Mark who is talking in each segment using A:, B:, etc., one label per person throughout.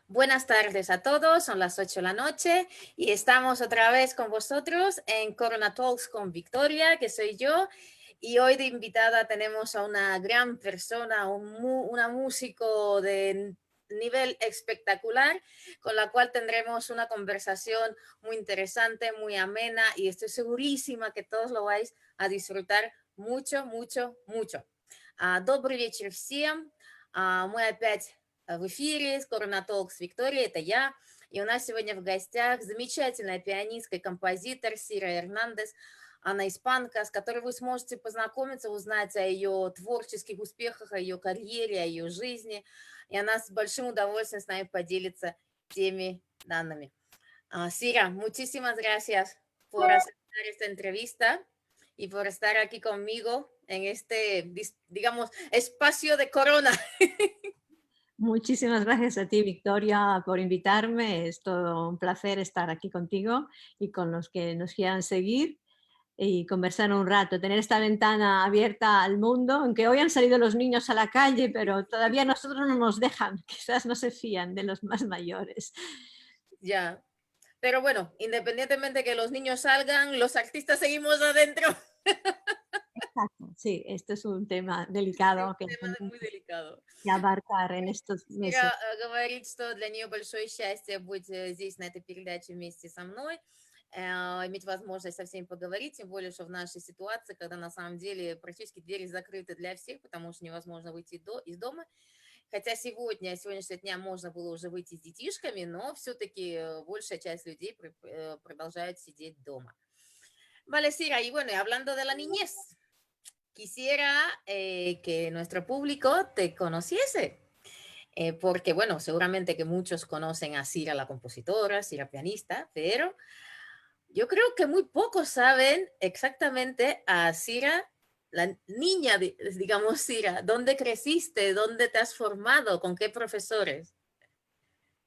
A: Buenas tardes a todos, son las 8 de la noche y estamos otra vez con vosotros en Corona Talks con Victoria, que soy yo. Y hoy de invitada tenemos a una gran persona, una músico de nivel espectacular, con la cual tendremos una conversación muy interesante, muy amena y estoy segurísima que todos lo vais a disfrutar mucho, mucho, mucho. Добрый вечер всем. Мы опять в эфире Corona Talks Виктория, это я. И у нас сегодня в гостях замечательная пианистка и композитор Сира Эрнандес. Она испанка, с которой вы сможете познакомиться, узнать о ее творческих успехах, о ее карьере, о ее жизни. И она с большим удовольствием с нами поделится теми данными. Sira, muchísimas gracias por aceptar esta entrevista y por estar aquí conmigo en este, digamos, espacio de Corona.
B: Muchísimas gracias a ti, Victoria, por invitarme. Es todo un placer estar aquí contigo y con los que nos quieran seguir y conversar un rato, tener esta ventana abierta al mundo, aunque hoy han salido los niños a la calle, pero todavía nosotros no nos dejan, quizás no se fían de los más mayores.
A: Ya, pero bueno, independientemente que los niños salgan, los artistas seguimos adentro.
B: Exacto, sí, este es un tema delicado que
A: Tema
B: tenemos
A: muy delicado.
B: que abarcar en estos
A: Сира
B: meses.
A: говорит, что для нее большое счастье быть здесь, на этой передаче вместе со мной, иметь возможность со всеми поговорить, тем более, что в нашей ситуации, когда на самом деле практически двери закрыты для всех, потому что невозможно выйти из дома. Хотя сегодняшнего дня можно было уже выйти с детишками, но все-таки большая часть людей продолжают сидеть дома. Vale, Sira, y bueno, y hablando de la niñez, quisiera que nuestro público te conociese. Porque, bueno, seguramente que muchos conocen a Sira la compositora, Sira pianista, pero yo creo que muy pocos saben exactamente a Sira, la niña, digamos, Sira, dónde creciste, dónde te has formado, con qué profesores.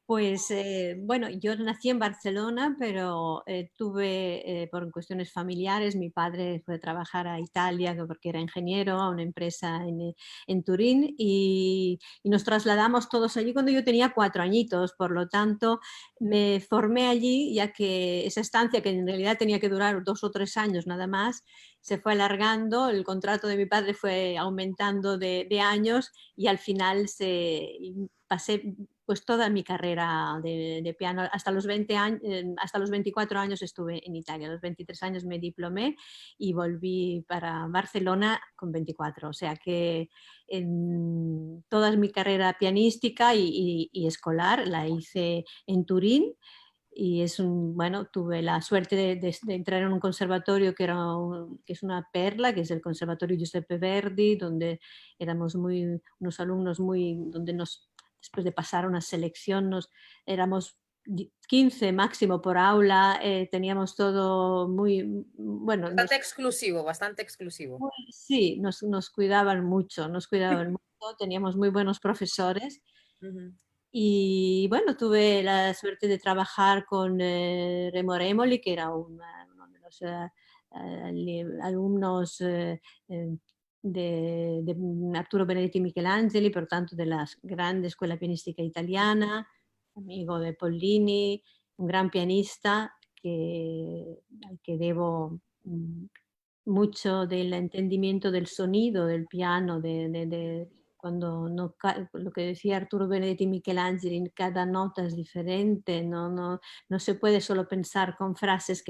B: Pues bueno, yo nací en Barcelona, pero tuve por cuestiones familiares, mi padre fue a trabajar a Italia porque era ingeniero, a una empresa en Turín y nos trasladamos todos allí cuando yo tenía 4 añitos, por lo tanto me formé allí ya que esa estancia que en realidad tenía que durar 2 o 3 años nada más, se fue alargando, el contrato de mi padre fue aumentando de años y al final pasé pues toda mi carrera de piano, hasta los 20 años, hasta los 24 años estuve en Italia, a los 23 años me diplomé y volví para Barcelona con 24, o sea que en toda mi carrera pianística y escolar la hice en Turín y bueno, tuve la suerte de entrar en un conservatorio que es una perla, que es el Conservatorio Giuseppe Verdi, donde éramos unos alumnos donde después de pasar una selección, éramos 15 máximo por aula, teníamos todo muy, bueno,
A: Bastante exclusivo, bastante exclusivo.
B: sí, nos cuidaban mucho, teníamos muy buenos profesores.
A: Ujú.
B: Y bueno, tuve la suerte de trabajar con Remo Remoli, que era uno de los alumnos de Arturo Benedetti Michelangeli, por tanto de la grande escuela pianística italiana, amigo de Pollini, un gran pianista al que debo mucho del entendimiento del sonido del piano, cuando no, lo que decía Arturo Benedetti y Michelangelo, cada nota es diferente, no se puede solo pensar con frases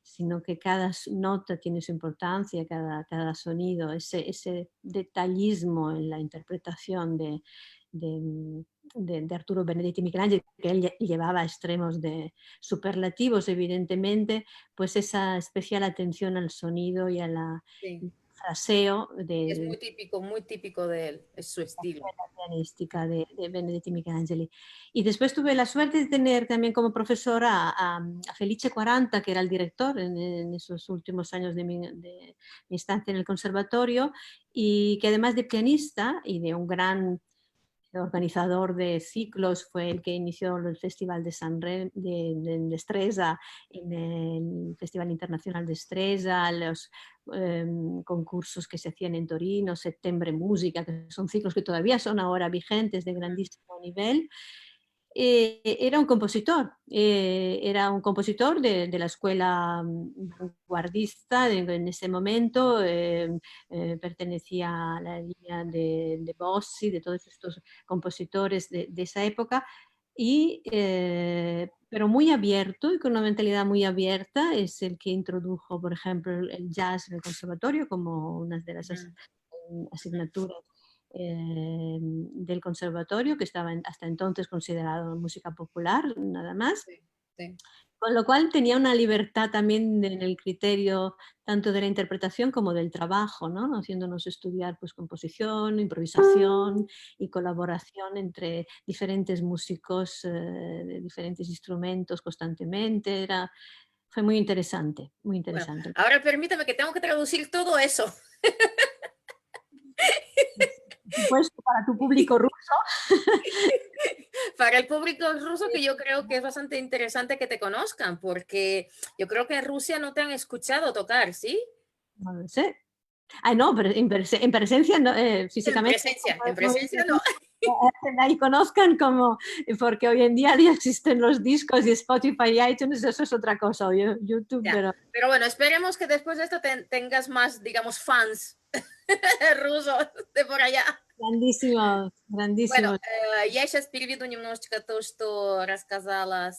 B: sino que cada nota tiene su importancia, cada sonido, ese detallismo en la interpretación de Arturo Benedetti y Michelangelo, que él llevaba a extremos superlativos, evidentemente, pues esa especial atención al sonido y al
A: Sí,
B: fraseo
A: es
B: de
A: muy típico de él, es su
B: la
A: estilo.
B: escuela pianística de Benedetti Michelangeli. Y después tuve la suerte de tener también como profesora a Felice Quaranta, que era el director en esos últimos años de mi estancia en el conservatorio, y que además de pianista y de un gran organizador de ciclos, fue el que inició el Festival de de Stresa, en el Festival Internacional de Stresa, los concursos que se hacían en Torino, Septiembre Música, que son ciclos que todavía son ahora vigentes de grandísimo nivel. Era un compositor de la escuela vanguardista en ese momento, pertenecía a la línea de Bossi, de todos estos compositores de esa época, pero muy abierto y con una mentalidad muy abierta. Es el que introdujo, por ejemplo, el jazz en el conservatorio como una de las
A: Ujú, ujú.
B: asignaturas del conservatorio, que estaba hasta entonces considerado música popular, nada más.
A: Sí, sí.
B: Con lo cual tenía una libertad también en el criterio tanto de la interpretación como del trabajo, ¿no? Haciéndonos estudiar pues, composición, improvisación y colaboración entre diferentes músicos de diferentes instrumentos constantemente. Fue muy interesante, muy
A: Bueno,
B: interesante.
A: ahora permítame que tengo que traducir todo eso.
B: Por supuesto, para tu público ruso.
A: Para el público ruso, que yo creo que es bastante interesante que te conozcan, porque yo creo que en Rusia no te han escuchado tocar, ¿sí?
B: No lo sé. Ay, no, pero en presencia, no, físicamente,
A: En
B: no,
A: presencia no.
B: ahí conozcan como, porque hoy en día ya existen los discos y Spotify y iTunes, eso es otra cosa, o YouTube,
A: Ya.
B: pero
A: Pero bueno, esperemos que después de esto tengas más, digamos, fans rusos de por allá.
B: grandísimos,
A: Bueno,
B: grandísimos.
A: я сейчас переведу немножечко то, что рассказала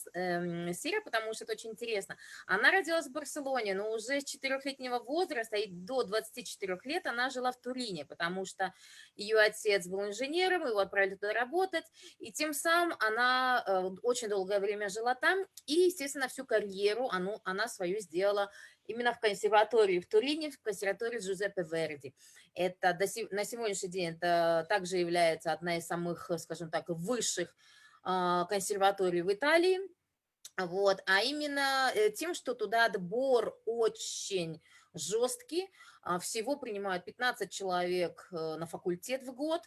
A: Сира, потому что это очень интересно. Она родилась в Барселоне, но уже с 4-летнего возраста и до 24 лет она жила в Турине, потому что ее отец был инженером, его отправили туда работать, и тем самым она очень долгое время жила там, и, естественно, всю карьеру она свою сделала именно в консерватории в Турине, в консерватории Джузеппе Верди. Это на сегодняшний день это также является одна из самых, скажем так, высших консерваторий в Италии. Вот, а именно тем, что туда отбор очень жесткий, всего принимают 15 человек на факультет в год,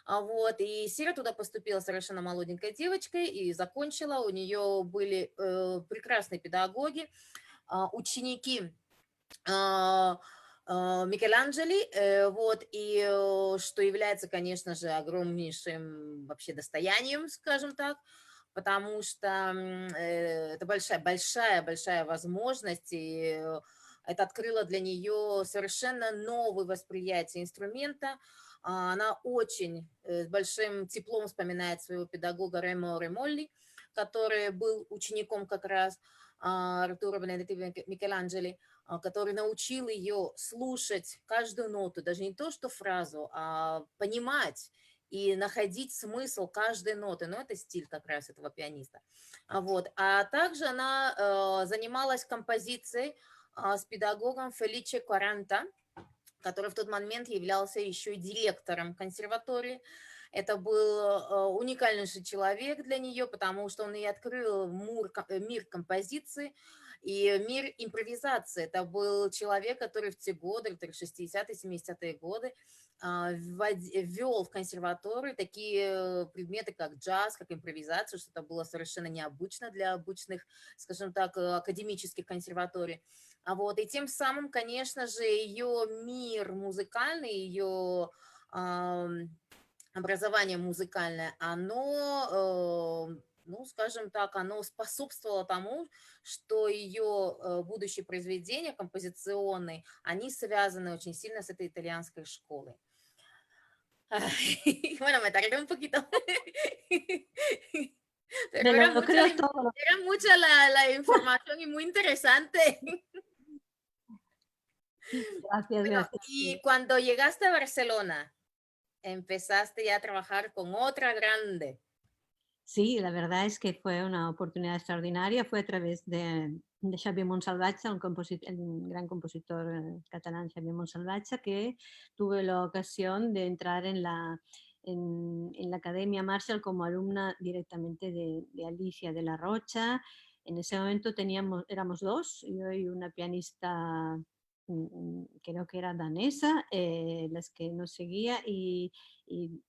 A: вот, и Сира туда поступила совершенно молоденькой девочкой и закончила, у нее были прекрасные педагоги, ученики Микеланджело, вот, и что является, конечно же, огромнейшим вообще достоянием, скажем так, потому что это большая возможность, и это открыло для нее совершенно новое восприятие инструмента. Она очень с большим теплом вспоминает своего педагога Ремо Ремолли, который был учеником как раз Артура Бенедетти Микеланджело, который научил ее слушать каждую ноту, даже не то, что фразу, а понимать и находить смысл каждой ноты. Но это стиль как раз этого пианиста. Вот. А также она занималась композицией с педагогом Феличе Quaranta, который в тот момент являлся еще и директором консерватории. Это был уникальнейший человек для нее, потому что он и открыл мир композиции и мир импровизации. Это был человек, который в те годы, это 60-е, 70-е годы, ввел в консерваторию такие предметы, как джаз, как импровизацию, что это было совершенно необычно для обычных, скажем так, академических консерваторий. Вот, и тем самым, конечно же, ее мир музыкальный, ее образование музыкальное, оно, ну, скажем так, оно способствовало тому, что ее будущие произведения композиционные, они связаны очень сильно с этой итальянской школой. Bueno, me tardé un poquito. Pero
B: Me lo creo todo.
A: era mucha la información y muy interesante.
B: Gracias,
A: Bueno,
B: gracias.
A: y cuando llegaste a Barcelona, empezaste ya a trabajar con otra grande.
B: Sí, la verdad es que fue una oportunidad extraordinaria. Fue a través de Xavier Montsalvatge, un gran compositor catalán, Xavier Montsalvatge, que tuve la ocasión de entrar en la Academia Marshall como alumna directamente de Alicia de la Rocha. En ese momento éramos dos, yo y una pianista, creo que era danesa, las que nos seguía y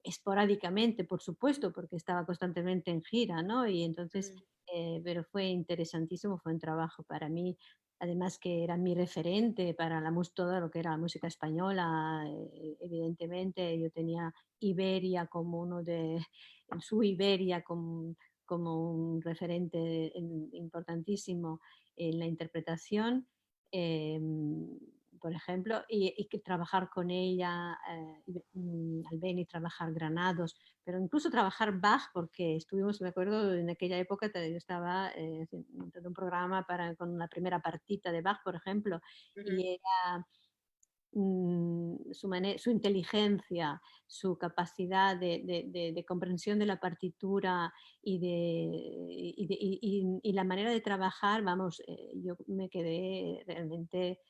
B: esporádicamente, por supuesto, porque estaba constantemente en gira, ¿no? Y entonces,
A: Mm,
B: pero fue interesantísimo, fue un trabajo para mí, además que era mi referente para todo lo que era la música española, evidentemente yo tenía Iberia como su Iberia como un referente importantísimo en la interpretación, por ejemplo, y que trabajar con ella, Albeni, trabajar Granados, pero incluso trabajar Bach, porque estuvimos, me acuerdo, en aquella época yo estaba montando un programa con la primera partita de Bach, por ejemplo,
A: Ujú.
B: y era su inteligencia, su capacidad de comprensión de la partitura y la manera de trabajar, vamos, yo me quedé realmente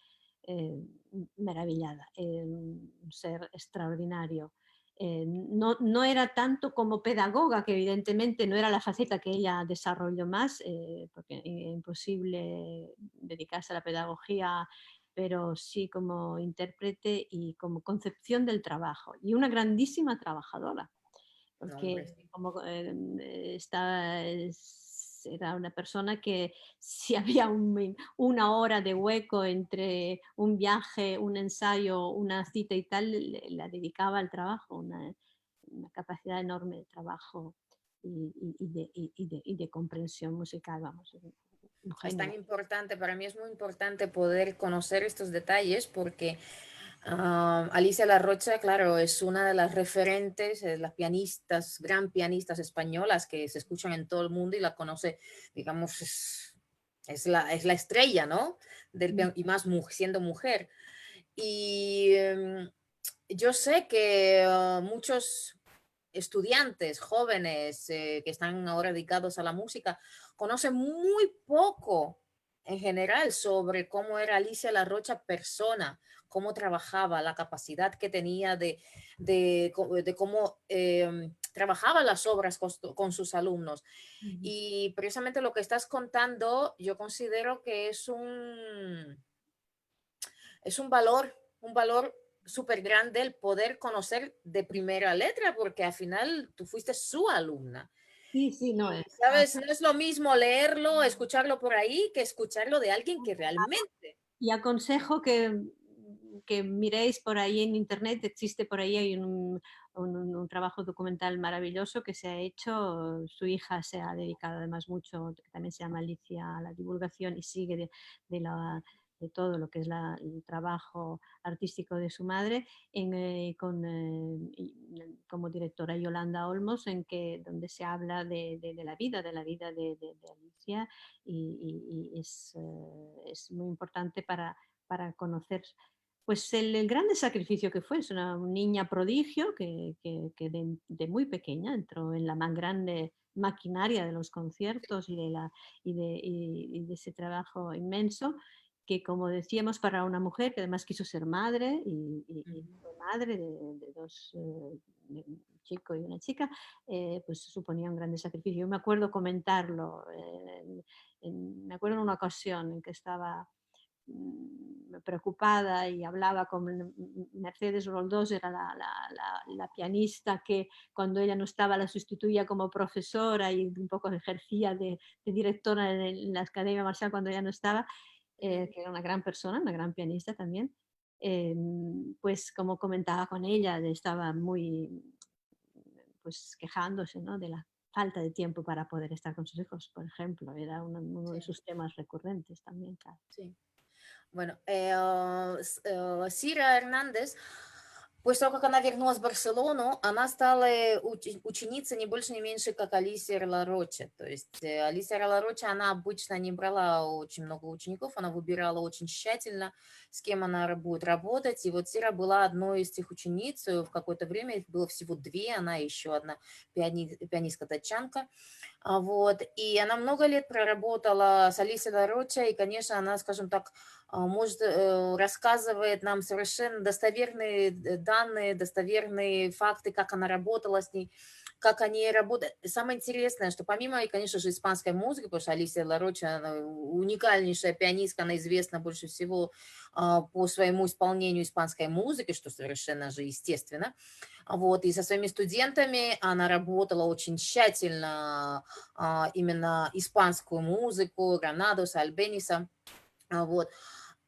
B: maravillada, un ser extraordinario. No era tanto como pedagoga, que evidentemente no era la faceta que ella desarrolló más, porque es imposible dedicarse a la pedagogía, pero sí como intérprete y como concepción del trabajo. Y una grandísima trabajadora,
A: No, hombre,
B: porque
A: sí.
B: como era una persona que si había una hora de hueco entre un viaje, un ensayo, una cita y tal, la dedicaba al trabajo, una capacidad enorme de trabajo y de comprensión musical, vamos, un
A: Es tan
B: genio.
A: importante, para mí es muy importante poder conocer estos detalles porque Alicia La Rocha, claro, es una de las referentes, las pianistas, gran pianistas españolas que se escuchan en todo el mundo y la conoce, digamos, es la estrella, ¿no? Del piano, y más siendo mujer. Y yo sé que muchos estudiantes jóvenes que están ahora dedicados a la música conocen muy poco en general sobre cómo era Alicia La Rocha persona, cómo trabajaba, la capacidad que tenía de cómo trabajaba las obras con sus alumnos.
B: Ujú.
A: Y precisamente lo que estás contando, yo considero que es un valor súper grande el poder conocer de primera letra, porque al final tú fuiste su alumna.
B: Sí, sí, no,
A: Y, ¿sabes? No es lo mismo leerlo, escucharlo por ahí, que escucharlo de alguien que realmente.
B: y aconsejo que miréis por ahí en internet, existe por ahí, hay un trabajo documental maravilloso que se ha hecho, su hija se ha dedicado además mucho, que también se llama Alicia, a la divulgación y sigue de la, de todo lo que es el trabajo artístico de su madre, como directora Yolanda Olmos, donde se habla de la vida de Alicia y es muy importante para conocer pues el grande sacrificio que fue. Es una niña prodigio que de muy pequeña entró en la más grande maquinaria de los conciertos y de ese trabajo inmenso que, como decíamos, para una mujer que además quiso ser madre y fue madre de dos, de un chico y una chica, pues suponía un grande sacrificio. Yo me acuerdo comentarlo, me acuerdo en una ocasión en que estaba preocupada y hablaba con Mercedes Roldós, era la pianista que cuando ella no estaba la sustituía como profesora y un poco ejercía de directora en la Academia Marcial cuando ella no estaba, que era una gran persona, una gran pianista también. Pues como comentaba con ella, estaba muy pues quejándose, ¿no?, de la falta de tiempo para poder estar con sus hijos, por ejemplo, era uno de
A: Sí,
B: sus temas recurrentes también, claro.
A: sí. Bueno, Сира Эрнандес, после того, как она вернулась в Барселону, она стала ученицей не больше, не меньше, как Алисия Лароче. То есть Алисия Лароче, она обычно не брала очень много учеников, она выбирала очень тщательно, с кем она будет работать. И вот Сира была одной из тех учениц. В какое-то время их было всего две, она и еще одна пианистка-датчанка. Вот. И она много лет проработала с Алисией Лароче, и, конечно, она, скажем так, может, рассказывает нам совершенно достоверные данные, достоверные факты, как она работала с ней, как они работают. Самое интересное, что помимо, и, конечно же, испанской музыки, потому что Алисия Лароче, она уникальнейшая пианистка, она известна больше всего по своему исполнению испанской музыки, что совершенно же естественно. Вот, и со своими студентами она работала очень тщательно, именно испанскую музыку, Гранадоса, Альбениса. Вот.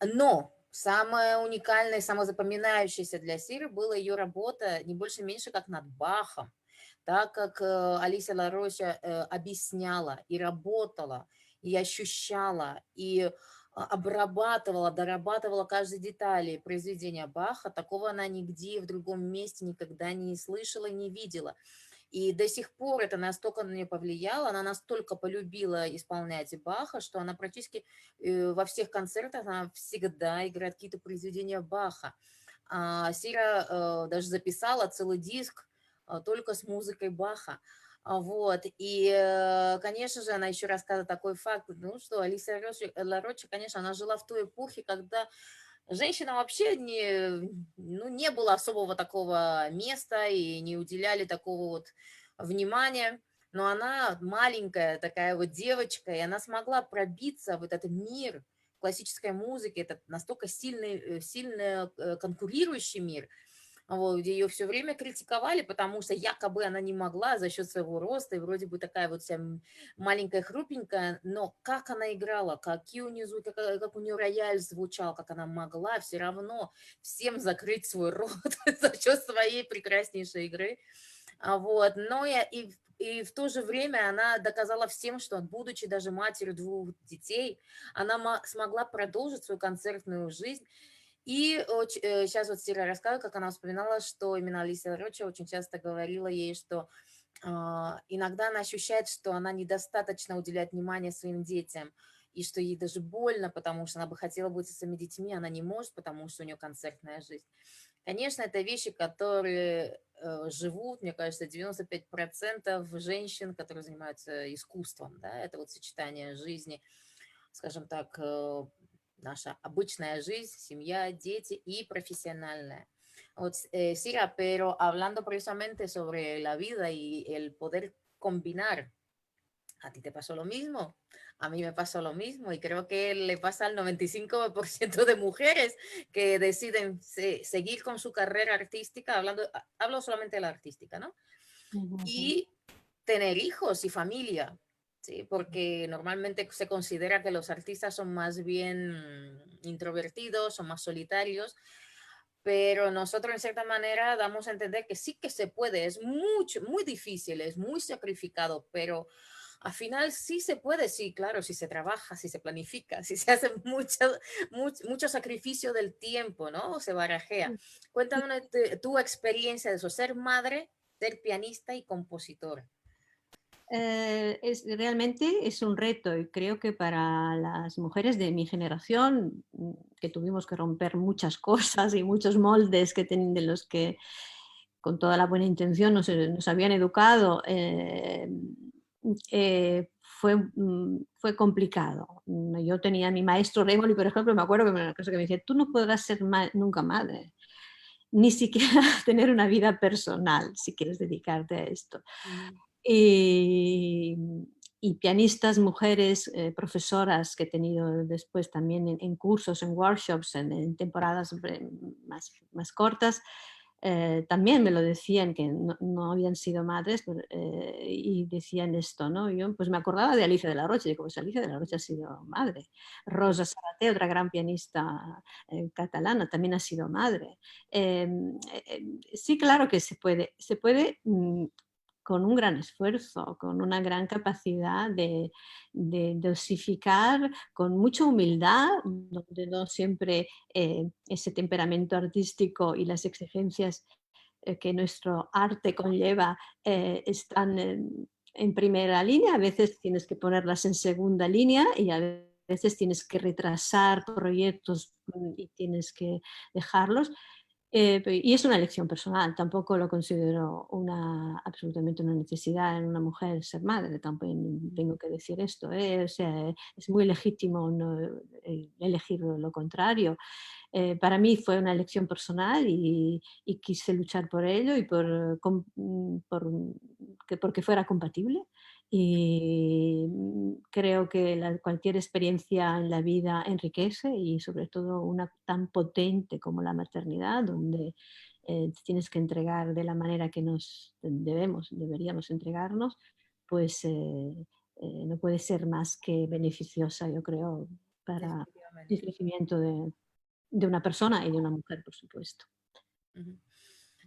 A: Но самое уникальное, самое запоминающееся для Сиры была ее работа не больше, меньше, как над Бахом. Так как Алисия Лароша объясняла и работала, и ощущала, и обрабатывала, дорабатывала каждой детали произведения Баха, такого она нигде в другом месте никогда не слышала, не видела. И до сих пор это настолько на нее повлияло, она настолько полюбила исполнять Баха, что она практически во всех концертах она всегда играет какие-то произведения Баха. Сира даже записала целый диск только с музыкой Баха. Вот. И, конечно же, она еще рассказывает такой факт, ну, что Алисия Ларочи, конечно, она жила в той эпохе, когда женщинам вообще не было особого такого места и не уделяли такого вот внимания. Но она маленькая такая вот девочка, и она смогла пробиться в этот мир классической музыки, это настолько сильный конкурирующий мир, вот, где ее все время критиковали, потому что якобы она не могла за счет своего роста, и вроде бы такая вот вся маленькая, хрупенькая, но как она играла, какие у нее звуки, как у нее рояль звучал, как она могла все равно всем закрыть свой рот за счет своей прекраснейшей игры. Вот, но и в то же время она доказала всем, что, будучи даже матерью двух детей, она смогла продолжить свою концертную жизнь. И сейчас вот Сира рассказывает, как она вспоминала, что именно Алисия Роча очень часто говорила ей, что иногда она ощущает, что она недостаточно уделяет внимания своим детям, и что ей даже больно, потому что она бы хотела быть со своими детьми, она не может, потому что у нее концертная жизнь. Конечно, это вещи, которые живут, мне кажется, 95% женщин, которые занимаются искусством, да, это вот сочетание жизни, скажем так, наша обычная жизнь, семья, дети и профеsionalная. Sira, pero hablando precisamente sobre la vida y el poder combinar, a ti te pasó lo mismo, a mí me pasó lo mismo y creo que le pasa al 95% de mujeres que deciden seguir con su carrera artística, hablo solamente de la artística, ¿no?
B: Ujú.
A: Y tener hijos y familia, ¿sí? Porque normalmente se considera que los artistas son más bien introvertidos, son más solitarios, pero nosotros en cierta manera damos a entender que sí que se puede, es mucho, muy difícil, es muy sacrificado, pero al final sí se puede, sí, claro, si se trabaja, si se planifica, si se hace mucho sacrificio del tiempo, ¿no? Se barajea. Cuéntame tu experiencia de eso, ser madre, ser pianista y compositora.
B: Realmente es un reto y creo que para las mujeres de mi generación, que tuvimos que romper muchas cosas y muchos moldes de los que con toda la buena intención nos habían educado, fue complicado. Yo tenía a mi maestro Rémoli, por ejemplo, me acuerdo que una cosa que me decía, tú no podrás ser nunca madre, ni siquiera tener una vida personal si quieres dedicarte a esto.
A: Ujú.
B: Y, y pianistas, mujeres, profesoras que he tenido después también en cursos, en workshops, en temporadas más cortas, también me lo decían que no habían sido madres y decían esto, ¿no? Yo pues me acordaba de Alicia de la Rocha, digo, pues Alicia de la Rocha ha sido madre. Rosa Sabaté, otra gran pianista catalana, también ha sido madre. Sí, claro que se puede con un gran esfuerzo, con una gran capacidad de dosificar, con mucha humildad, donde no siempre ese temperamento artístico y las exigencias que nuestro arte conlleva están en primera línea, a veces tienes que ponerlas en segunda línea y a veces tienes que retrasar proyectos y tienes que dejarlos. Y es una elección personal, tampoco lo considero absolutamente una necesidad en una mujer ser madre, tampoco tengo que decir esto, o sea, es muy legítimo elegir lo contrario. Para mí fue una elección personal y quise luchar por ello y porque fuera compatible. Y creo que cualquier experiencia en la vida enriquece y sobre todo una tan potente como la maternidad, donde tienes que entregar de la manera que deberíamos entregarnos, pues no puede ser más que beneficiosa, yo creo, para el
A: Definitivamente.
B: crecimiento de una persona y de una mujer, por supuesto.
A: Ujú.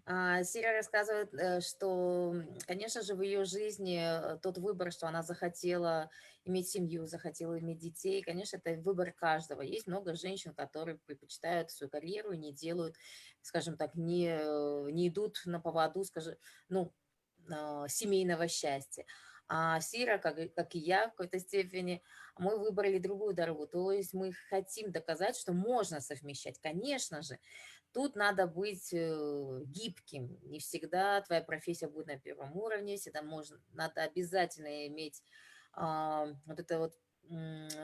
A: Сира рассказывает, что, конечно же, в ее жизни тот выбор, что она захотела иметь семью, захотела иметь детей, конечно, это выбор каждого. Есть много женщин, которые предпочитают свою карьеру и не делают, скажем так, не идут на поводу, скажем, ну, семейного счастья. А Сира, как и я в какой-то степени, мы выбрали другую дорогу. То есть мы хотим доказать, что можно совмещать. Конечно же, тут надо быть гибким. Не всегда твоя профессия будет на первом уровне. Всегда надо обязательно иметь вот это вот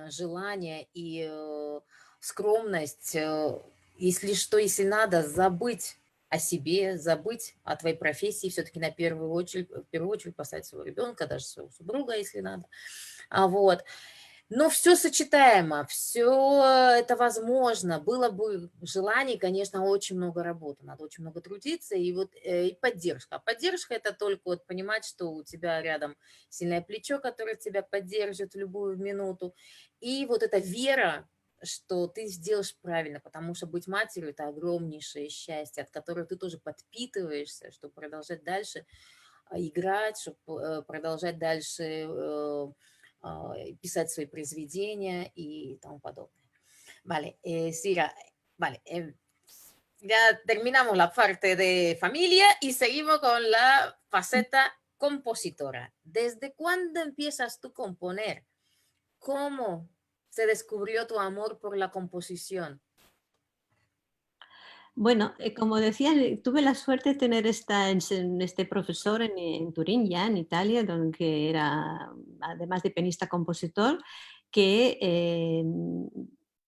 A: желание и скромность. Если что, если надо, забыть о себе, забыть о твоей профессии, все-таки в первую очередь поставить своего ребенка, даже своего супруга, если надо. Вот. Но все сочетаемо, все это возможно. Было бы желание, конечно, очень много работы, надо очень много трудиться, и вот и поддержка. А поддержка — это только вот понимать, что у тебя рядом сильное плечо, которое тебя поддержит в любую минуту, и вот эта вера, что ты сделаешь правильно, потому что быть матерью — это огромнейшее счастье, от которого ты тоже подпитываешься, чтобы продолжать дальше играть, чтобы продолжать дальше pисать свои произведения y тому подобное. Vale, Sira, vale, ya terminamos la parte de familia y seguimos con la faceta compositora. ¿Desde cuándo empiezas tú a componer? ¿Cómo se descubrió tu amor por la composición?
B: Bueno, como decía, tuve la suerte de tener este profesor en Turín, ya en Italia, que era, además de pianista compositor, que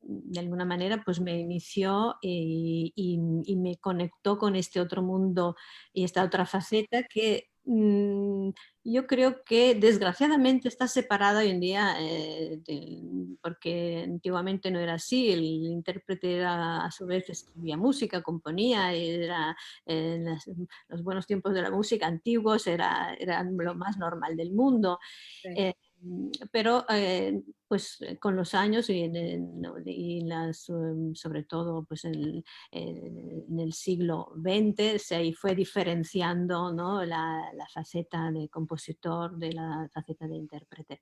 B: de alguna manera pues me inició y me conectó con este otro mundo y esta otra faceta que yo creo que desgraciadamente está separada hoy en día, porque antiguamente no era así. El intérprete era, a su vez escribía música, componía, era, los buenos tiempos de la música antiguos eran lo más normal del mundo.
A: Sí.
B: Eh, pero pues con los años sobre todo pues en el siglo XX se fue diferenciando, ¿no? La faceta de compositor de la faceta de intérprete.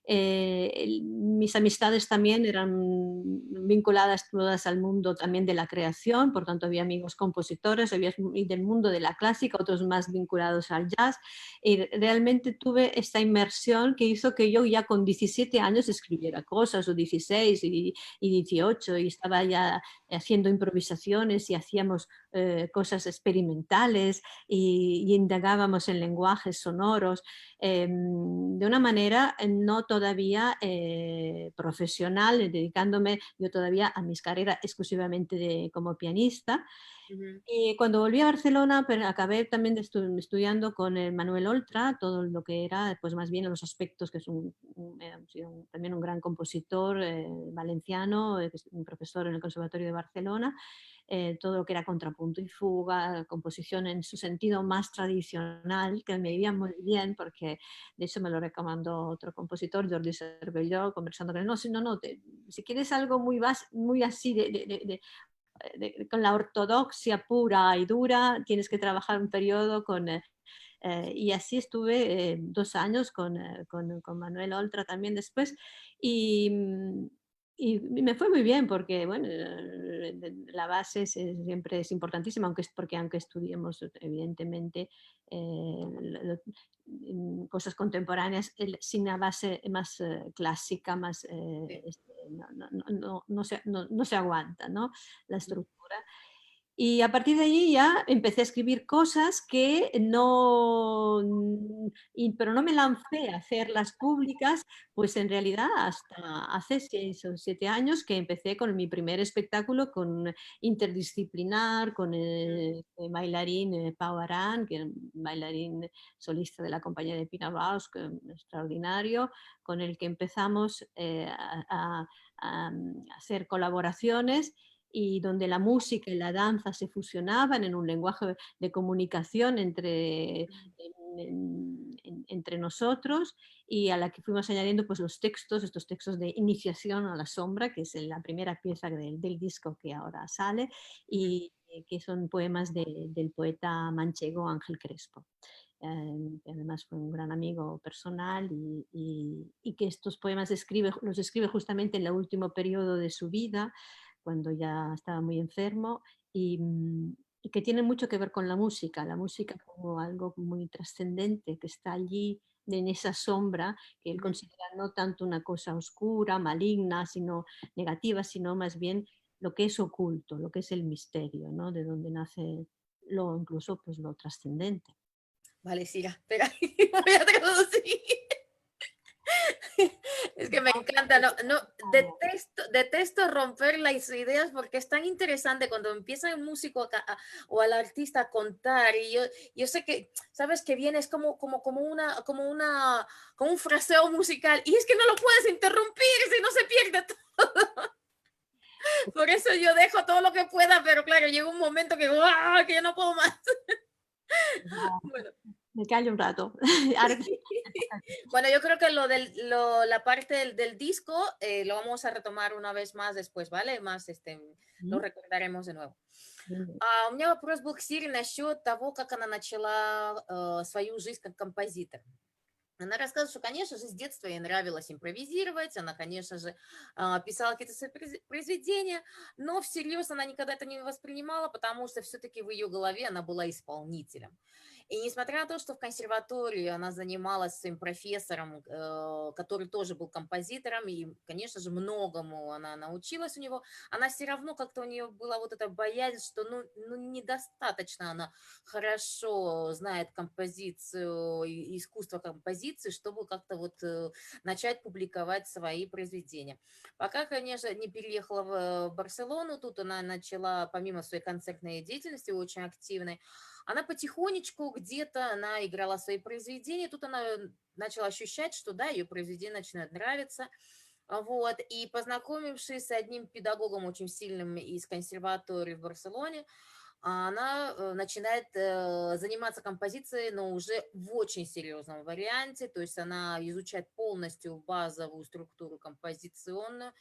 B: Mis amistades también eran vinculadas todas al mundo también de la creación, por tanto había amigos compositores, y del mundo de la clásica, otros más vinculados al jazz, y realmente tuve esta inmersión que hizo que yo ya con 17 años escribiera cosas, o 16 y 18, y estaba ya haciendo improvisaciones y hacíamos cosas experimentales y indagábamos en lenguajes sonoros de una manera no todavía profesional, dedicándome yo todavía a mis carreras exclusivamente como pianista.
A: Ujú.
B: Y cuando volví a Barcelona, pero acabé también estudiando con el Manuel Oltra, todo lo que era, pues más bien los aspectos, que es también un gran compositor valenciano, que es un profesor en el Conservatorio de Barcelona, todo lo que era contrapunto y fuga, composición en su sentido más tradicional, que me iba muy bien, porque de hecho me lo recomendó otro compositor, Jordi Cervelló, conversando con él, no, si, no, no, si quieres algo muy así con la ortodoxia pura y dura, tienes que trabajar un periodo y así estuve 2 años con Manuel Oltra también después y, y me fue muy bien porque bueno, la base siempre es importantísima, porque aunque estudiemos evidentemente cosas contemporáneas, sin la base más clásica, más
A: Sí.
B: no se aguanta, ¿no? La estructura. Y a partir de allí ya empecé a escribir cosas que no, pero no me lancé a hacerlas públicas, pues en realidad hasta hace 6 o 7 años que empecé con mi primer espectáculo interdisciplinar, con el bailarín Pau Aran, que era un bailarín solista de la compañía de Pina Bausch, extraordinario, con el que empezamos a hacer colaboraciones y donde la música y la danza se fusionaban en un lenguaje de comunicación entre nosotros, y a la que fuimos añadiendo pues estos textos de iniciación a la sombra, que es la primera pieza del disco que ahora sale, y que son poemas del poeta manchego Ángel Crespo. Que además fue un gran amigo personal y que estos poemas los escribe justamente en el último periodo de su vida, cuando ya estaba muy enfermo, y que tienen mucho que ver con la música como algo muy trascendente, que está allí en esa sombra que él
A: Ujú.
B: considera no tanto una cosa oscura, maligna, sino negativa, sino más bien lo que es oculto, lo que es el misterio, ¿no? De donde nace lo incluso pues lo trascendente.
A: Vale, siga, espera, voy a traducir. Es que me encanta, no, no, detesto romper las ideas porque es tan interesante cuando empieza el músico o al artista a contar y yo sé que, sabes que viene, es como un fraseo musical y es que no lo puedes interrumpir si no se pierde todo. Por eso yo dejo todo lo que pueda, pero claro, llega un momento que, ¡guau!, que yo no puedo más. Bueno.
B: Me callo un rato. Ahora que
A: Bueno, yo creo que la parte del disco lo vamos a retomar una vez más después, ¿vale? Más, lo
B: sí,
A: recordaremos de nuevo.
B: muy bien.
A: У меня вопрос был к Сире насчет того, как она начала свою жизнь как композитор. Она рассказывает, что, конечно же, с детства ей нравилось импровизировать, она, конечно же, писала какие-то свои произведения, но всерьез она никогда это не воспринимала, потому что все-таки в ее голове она была исполнителем. И несмотря на то, что в консерватории она занималась своим профессором, который тоже был композитором, и, конечно же, многому она научилась у него, она все равно как-то у нее была вот эта боязнь, что ну недостаточно она хорошо знает композицию, искусство композиции, чтобы как-то вот начать публиковать свои произведения. Пока, конечно, не переехала в Барселону, тут она начала, помимо своей концертной деятельности, очень активной, она потихонечку где-то, она играла свои произведения, тут она начала ощущать, что да, ее произведения начинают нравиться, вот, и познакомившись с одним педагогом очень сильным из консерватории в Барселоне, она начинает заниматься композицией, но уже в очень серьезном варианте, то есть она изучает полностью базовую структуру композиционную,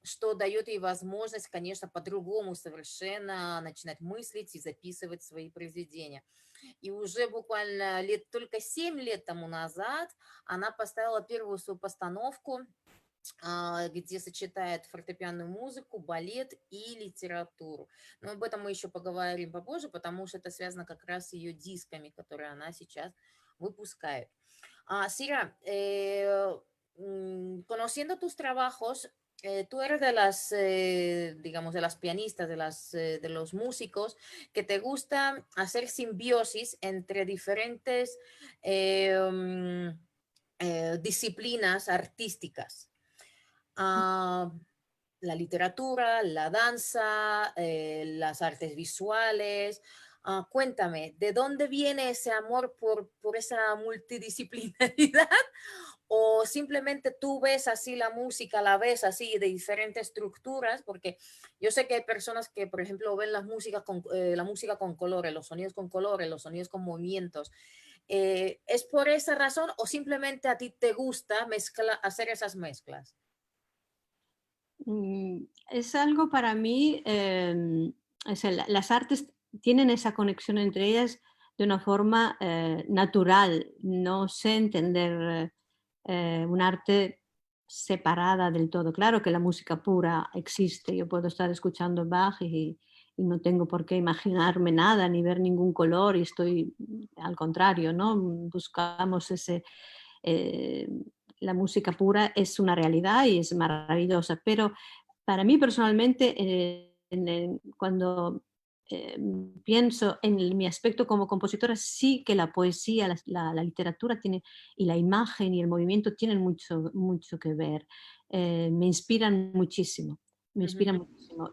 A: что дает ей возможность, конечно, по-другому совершенно начинать мыслить и записывать свои произведения. И уже буквально только 7 лет тому назад она поставила первую свою постановку, где сочетает фортепианную музыку, балет и литературу. Но об этом мы еще поговорим попозже, потому что это связано как раз с ее дисками, которые она сейчас выпускает. Sira, conociendo tus trabajos, tú eres de las, digamos, de las pianistas, de los músicos que te gusta hacer simbiosis entre diferentes disciplinas artísticas. Ah, la literatura, la danza, las artes visuales. Cuéntame, ¿de dónde viene ese amor por esa multidisciplinaridad? ¿O simplemente tú ves así la música, la ves así de diferentes estructuras? Porque yo sé que hay personas que, por ejemplo, ven la música con colores, los sonidos con movimientos. ¿Es por esa razón o simplemente a ti te gusta hacer esas mezclas?
B: Es algo para mí, las artes tienen esa conexión entre ellas de una forma natural. No sé entender un arte separada del todo. Claro que la música pura existe. Yo puedo estar escuchando Bach y no tengo por qué imaginarme nada ni ver ningún color y estoy al contrario, ¿no? Buscamos eh, la música pura es una realidad y es maravillosa, pero para mí personalmente, cuando pienso en mi aspecto como compositora, sí que la poesía, la literatura tiene, y la imagen y el movimiento tienen mucho, mucho que ver. Me inspiran muchísimo. Me
A: Ujú,
B: inspiran muchísimo.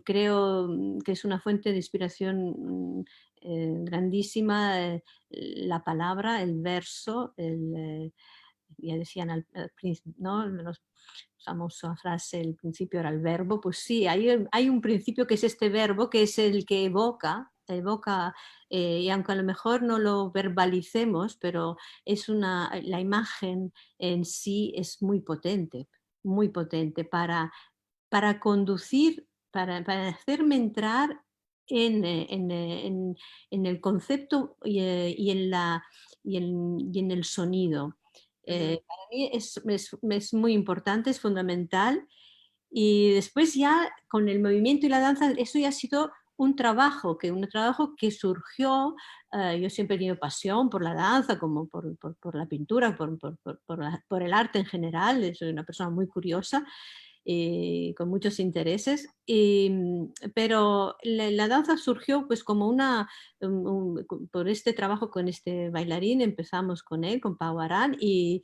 B: Creo que es una fuente de inspiración grandísima, la palabra, el verso, ya decían al principio, ¿no? La famosa frase, el principio era el verbo, pues sí, hay un principio que es este verbo, que es el que evoca y aunque a lo mejor no lo verbalicemos, pero la imagen en sí es muy potente para conducir, para hacerme entrar en el concepto y y en el sonido.
A: Ujú.
B: Para mí es muy importante, es fundamental. Y después ya con el movimiento y la danza, eso ya ha sido un trabajo que surgió. Yo siempre he tenido pasión por la danza, como por la pintura, por el arte en general. Soy una persona muy curiosa con muchos intereses, pero la danza surgió pues como por este trabajo con este bailarín, empezamos con él, con Pau Aran, y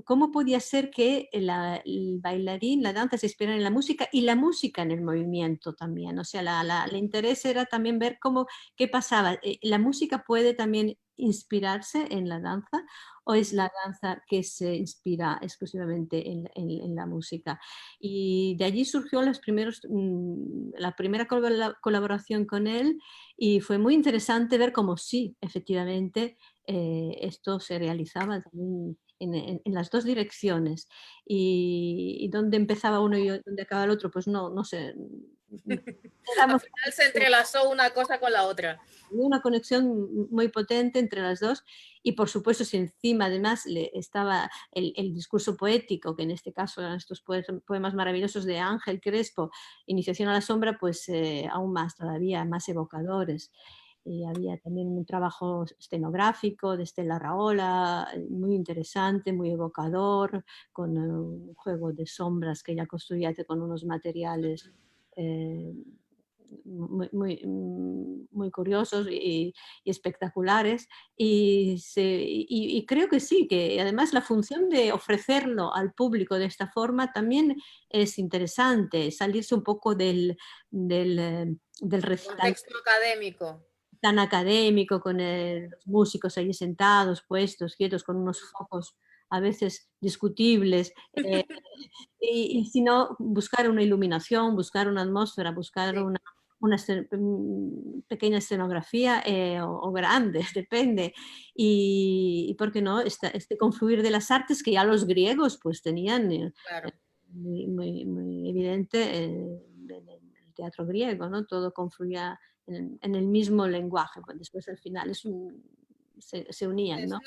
B: cómo podía ser que el bailarín, la danza se inspirara en la música y la música en el movimiento también. O sea, el interés era también ver qué pasaba. ¿La música puede también inspirarse en la danza o es la danza que se inspira exclusivamente en la música? Y de allí surgió la primera colaboración con él y fue muy interesante ver cómo sí, efectivamente, esto se realizaba también en las dos direcciones. Y dónde empezaba uno y dónde acababa el otro, pues no sé.
A: Al
B: Éramos
A: final se entrelazó una cosa con la otra.
B: una conexión muy potente entre las dos y por supuesto si encima además estaba el discurso poético, que en este caso eran estos poemas maravillosos de Ángel Crespo, Iniciación a la sombra, pues aún más todavía, más evocadores. Había también un trabajo escenográfico de Estela Raola, muy interesante, muy evocador, con un juego de sombras que ella construía con unos materiales eh, muy curiosos y espectaculares. Y creo que sí, que además la función de ofrecerlo al público de esta forma también es interesante, salirse un poco del recital
A: Contexto académico.
B: tan académico, con los músicos allí sentados, puestos, quietos, con unos focos a veces discutibles, y sino buscar una iluminación, buscar una atmósfera, buscar
A: Sí.
B: pequeña escenografía o grande, depende. Y ¿por qué no? Este confluir de las artes que ya los griegos pues tenían
A: Claro.
B: muy evidente en el teatro griego, ¿no? Todo confluía en el mismo lenguaje, pues después al final se unían,
A: Es
B: ¿no?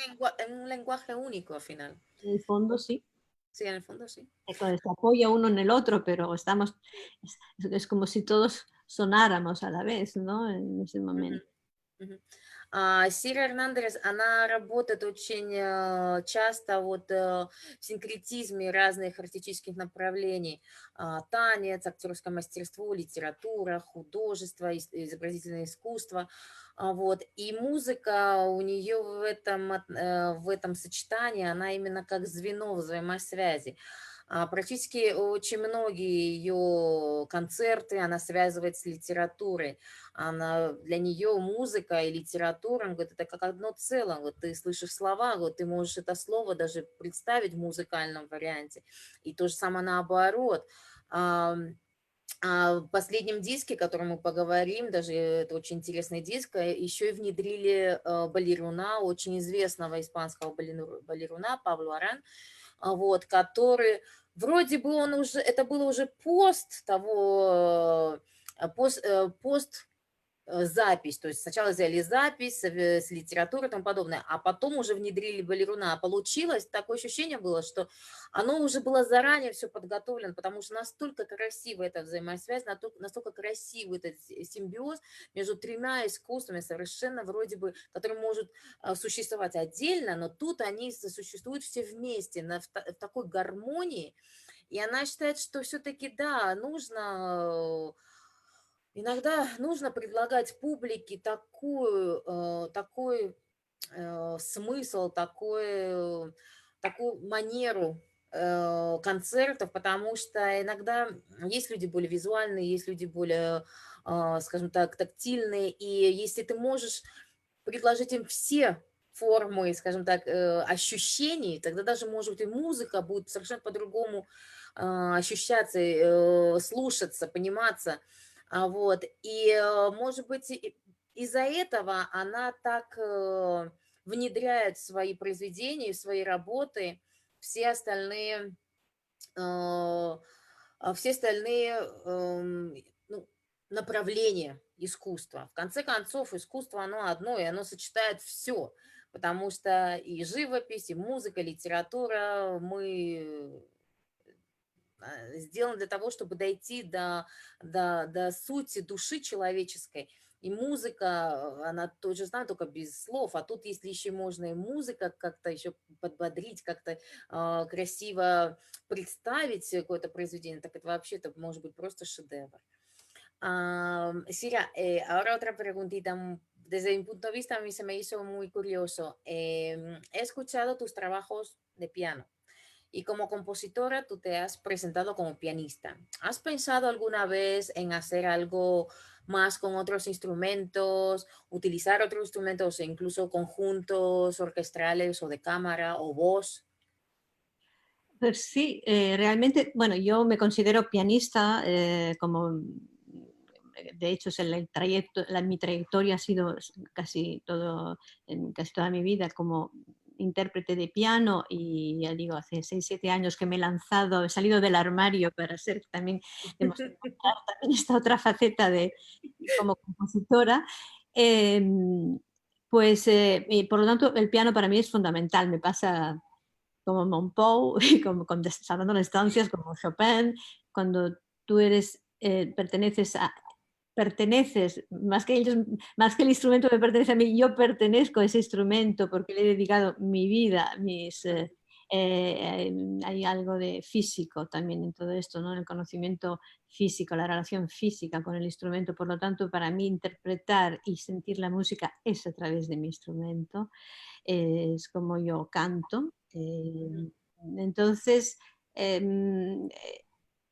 A: un lenguaje único al final.
B: En el fondo sí.
A: Sí, en el fondo sí.
B: Se apoya uno en el otro, pero es como si todos sonáramos a la vez, ¿no? En ese
A: Мгм.
B: momento.
A: Мгм. Сира Эрнандес, она работает очень часто вот в синкретизме разных артистических направлений. Танец, актерское мастерство, литература, художество, изобразительное искусство. Вот. И музыка у нее в этом сочетании, она именно как звено взаимосвязи. Практически очень многие ее концерты она связывает с литературой. Для нее музыка и литература, он говорит, это как одно целое. Вот ты слышишь слова, вот ты можешь это слово даже представить в музыкальном варианте. И то же самое наоборот. В последнем диске, о котором мы поговорим, даже это очень интересный диск, еще и внедрили балеруна, очень известного испанского балеруна Пабло Аран, вот, который вроде бы он уже, это было уже пост того, пост запись, то есть сначала взяли запись с литературой и тому подобное, а потом уже внедрили балеруна. Получилось, такое ощущение было, что оно уже было заранее все подготовлено, потому что настолько красиво эта взаимосвязь, настолько красивый этот симбиоз между тремя искусствами, совершенно вроде бы, которые могут существовать отдельно, но тут они существуют все вместе, в такой гармонии. И она считает, что все-таки, да, иногда нужно предлагать публике такой смысл, такую манеру концертов, потому что иногда есть люди более визуальные, есть люди более, скажем так, тактильные, и если ты можешь предложить им все формы, скажем так, ощущений, тогда даже, может быть, и музыка будет совершенно по-другому ощущаться, слушаться, пониматься. Вот. И, может быть, из-за этого она так внедряет в свои произведения, в свои работы все остальные, все остальные ну, направление искусства. В конце концов, искусство, оно одно, и оно сочетает все, потому что и живопись, и музыка, литература, мы сделаны для того, чтобы дойти до сути души человеческой. И музыка, она тот же знает, только без слов. А тут, если еще можно и музыка как-то еще подбодрить, как-то красиво представить какое-то произведение, так это вообще это может быть просто шедевр. Sira, ahora otra preguntita. Desde mi punto de vista, a mí se me hizo muy curioso. He escuchado tus trabajos de piano y como compositora tú te has presentado como pianista. ¿Has pensado alguna vez en hacer algo más con otros instrumentos, utilizar otros instrumentos e incluso conjuntos orquestrales o de cámara o voz?
B: Pues sí, realmente, bueno, yo me considero pianista, como de hecho es el trayecto, mi trayectoria ha sido casi todo, en casi toda mi vida como intérprete de piano y ya digo, hace 6 7 años que me he lanzado, he salido del armario para ser también, demostrar también esta otra faceta de como compositora. Em, pues, y por lo tanto, el piano para mí es fundamental, me pasa como Monpou, y como salvando las estancias, como Chopin, cuando tú eres, perteneces, más que ellos, más que el instrumento me pertenece a mí, yo pertenezco a ese instrumento porque le he dedicado mi vida, hay algo de físico también en todo esto, ¿no? En el conocimiento físico, la relación física con el instrumento. Por lo tanto, para mí interpretar y sentir la música es a través de mi instrumento, es como yo canto. Entonces, em,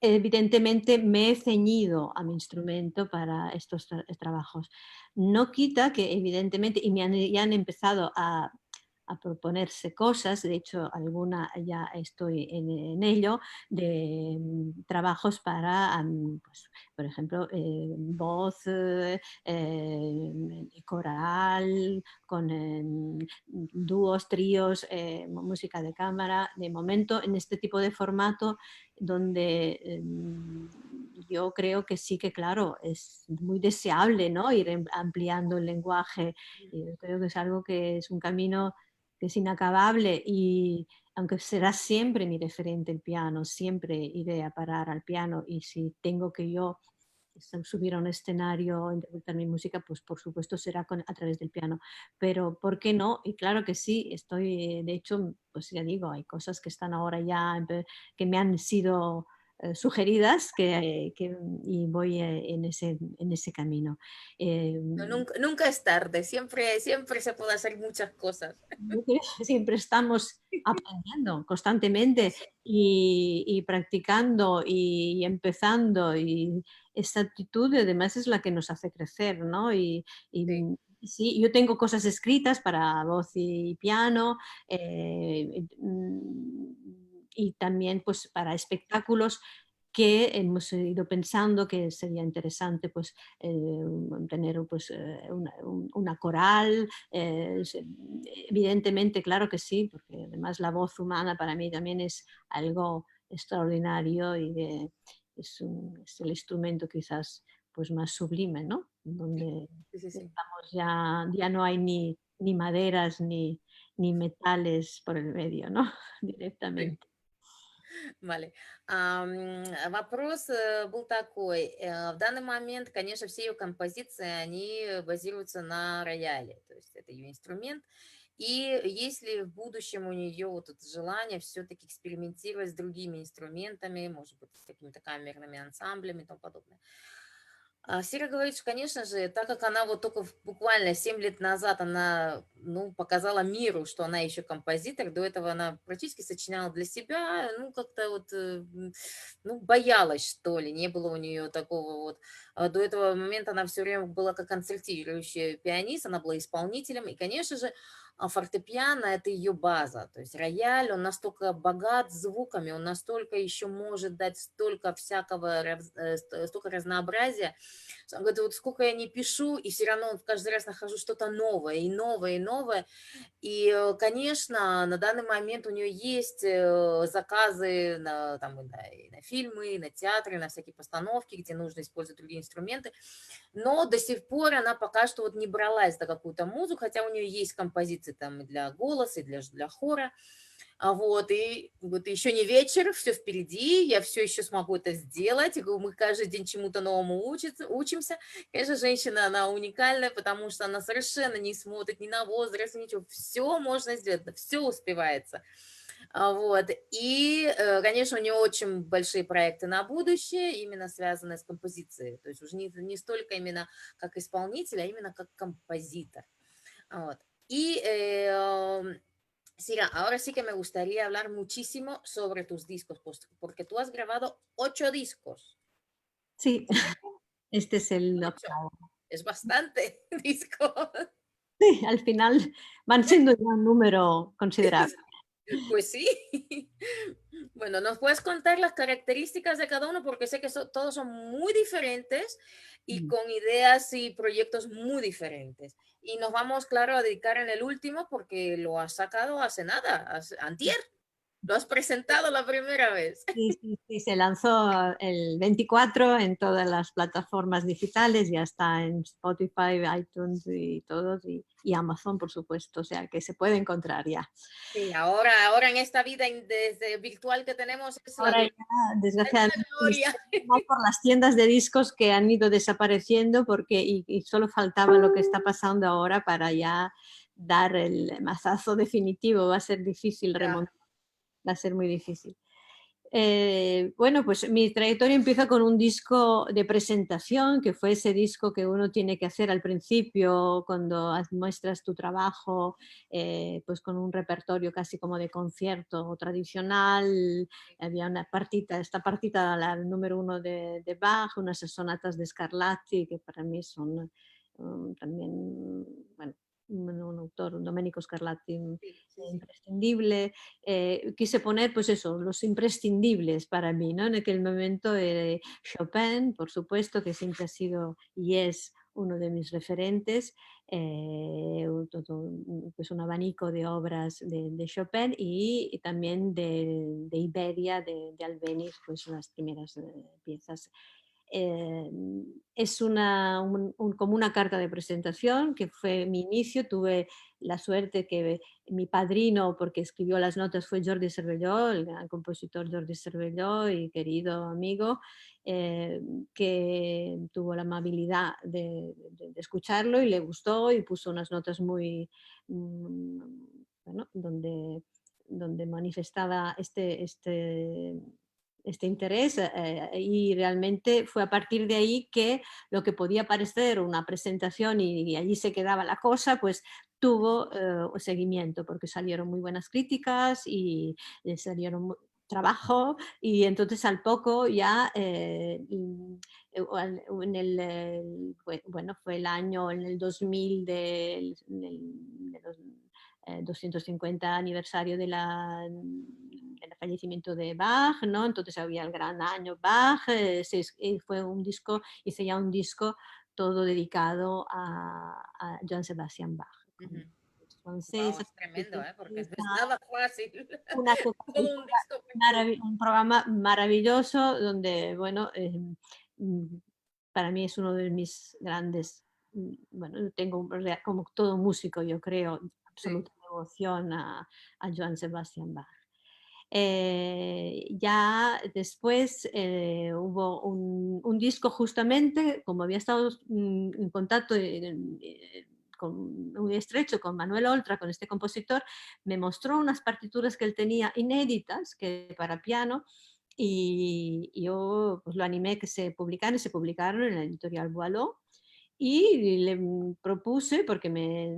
B: evidentemente me he ceñido a mi instrumento para estos trabajos. No quita que evidentemente, y ya han empezado a proponerse cosas, de hecho alguna ya estoy en ello, de trabajos para, pues, por ejemplo, voz, coral, con dúos, tríos, música de cámara. De momento, en este tipo de formato, donde yo creo que sí que, claro, es muy deseable, ¿no? Ir ampliando el lenguaje. Y yo creo que es algo que es un camino que es inacabable y aunque será siempre mi referente el piano, siempre iré a parar al piano y si tengo que yo subir a un escenario, interpretar mi música, pues por supuesto será a través del piano. Pero ¿por qué no? Y claro que sí, estoy, de hecho, pues ya digo, hay cosas que están ahora ya, que me han sido sugeridas y voy en ese camino. Eh,
A: No, nunca, nunca es tarde, siempre, siempre se puede hacer muchas cosas.
B: Siempre estamos aprendiendo constantemente y practicando y empezando y esta actitud además es la que nos hace crecer, ¿no?
A: Sí.
B: Sí, yo tengo cosas escritas para voz y piano y también pues para espectáculos que hemos ido pensando que sería interesante pues tener pues una coral, evidentemente claro que sí, porque además la voz humana para mí también es algo extraordinario es el instrumento quizás pues más sublime, ¿no? Donde
A: Sí, sí, sí.
B: estamos ya no hay ni maderas ni metales por el medio, ¿no?
A: Sí.
B: Directamente.
A: Vale. Вопрос был такой. В данный момент, конечно, все ее композиции, они базируются на рояле, то есть это ее инструмент. И если в будущем у нее вот это желание все-таки экспериментировать с другими инструментами, может быть, с какими-то камерными ансамблями и тому подобное. Сира говорит, что, конечно же, так как она вот только буквально 7 лет назад она, ну, показала миру, что она еще композитор, до этого она практически сочиняла для себя, ну, как-то вот, ну, боялась, что ли, не было у нее такого вот. До этого момента она все время была как концертирующая пианист, она была исполнителем, и, конечно же, фортепиано– это ее база, то есть рояль, он настолько богат звуками, он настолько еще может дать столько всякого, столько разнообразия. Он говорит, вот сколько я не пишу, и все равно каждый раз нахожу что-то новое, и новое, и новое. И, конечно, на данный момент у нее есть заказы на, там, и на фильмы, и на театры, на всякие постановки, где нужно использовать другие инструменты. Но до сих пор она пока что вот не бралась за какую-то музыку, хотя у нее есть композиции там и для голоса, и для хора. Вот, и вот еще не вечер, все впереди, я все еще смогу это сделать. И мы каждый день чему-то новому учимся. Конечно, женщина, она уникальная, потому что она совершенно не смотрит ни на возраст, ничего. Все можно сделать, все успевается. Вот. И, конечно, у нее очень большие проекты на будущее, именно связанные с композицией. То есть уже не столько именно как исполнитель, а именно как композитор. Вот. Y Sira, ahora sí que me gustaría hablar muchísimo sobre tus discos, porque tú has grabado 8 discos.
B: Sí, este es el
A: 8,
B: octavo.
A: es bastante disco.
B: Sí, al final van siendo ya un número considerable.
A: Pues sí. Bueno, ¿nos puedes contar las características de cada uno? Porque sé que todos son muy diferentes y
B: Mm.
A: con ideas y proyectos muy diferentes. Y nos vamos, claro, a dedicar en el último porque lo has sacado hace nada, antier. Lo has presentado la primera vez.
B: Sí, sí, sí, se lanzó el 24 en todas las plataformas digitales, ya está en Spotify, iTunes y todos, y Amazon, por supuesto, o sea que se puede encontrar ya.
A: Sí, ahora en esta vida desde virtual que tenemos es la
B: Ahora
A: gloria.
B: ya,
A: Es la
B: desgraciadamente,
A: gloria.
B: más por las tiendas de discos que han ido desapareciendo porque y solo faltaba lo que está pasando ahora para ya dar el mazazo definitivo. Va a ser difícil
A: Ya.
B: remontar, va a ser muy difícil. Bueno, pues mi trayectoria empieza con un disco de presentación, que fue ese disco que uno tiene que hacer al principio cuando muestras tu trabajo, pues con un repertorio casi como de concierto tradicional. Había una partita, esta partita, la número uno de Bach, unas sonatas de Scarlatti, que para mí son también, bueno, un autor, Domenico Scarlatti,
A: Sí, sí, sí.
B: imprescindible. Quise poner, pues eso, los imprescindibles para mí, ¿no? En aquel momento Chopin, por supuesto, que siempre ha sido y es uno de mis referentes, pues un abanico de obras de Chopin y también de Iberia, de Albéniz, pues las primeras piezas. Eh, es como una carta de presentación que fue mi inicio. Tuve la suerte que mi padrino, porque escribió las notas, fue Jordi Cervelló, el gran compositor Jordi Cervelló y querido amigo, eh, que tuvo la amabilidad de escucharlo y le gustó y puso unas notas muy, mm, bueno, donde manifestaba este interés, y realmente fue a partir de ahí que lo que podía parecer una presentación y allí se quedaba la cosa, pues tuvo seguimiento porque salieron muy buenas críticas y salieron trabajo y entonces al poco ya en bueno, fue el año en el 2000 de los 250 aniversario del fallecimiento de Bach, ¿no? Entonces había el gran año Bach, fue un disco, hice ya un disco todo dedicado a Johann Sebastian Bach. Con seis,
A: Wow, es tremendo, ¿eh? Porque no es nada fácil.
B: una cosa,
A: Todo un disco muy chulo.
B: un programa maravilloso donde, bueno, mm, para mí es uno de mis grandes, bueno, tengo como todo músico, yo creo,
A: Sí.
B: absoluta devoción a Johann Sebastian Bach. Ya después hubo un disco justamente, como había estado en contacto muy estrecho con Manuel Oltra, con este compositor, me mostró unas partituras que él tenía inéditas que para piano y yo pues, lo animé que se publicaran y se publicaron en la editorial Boileau. Y le propuse, porque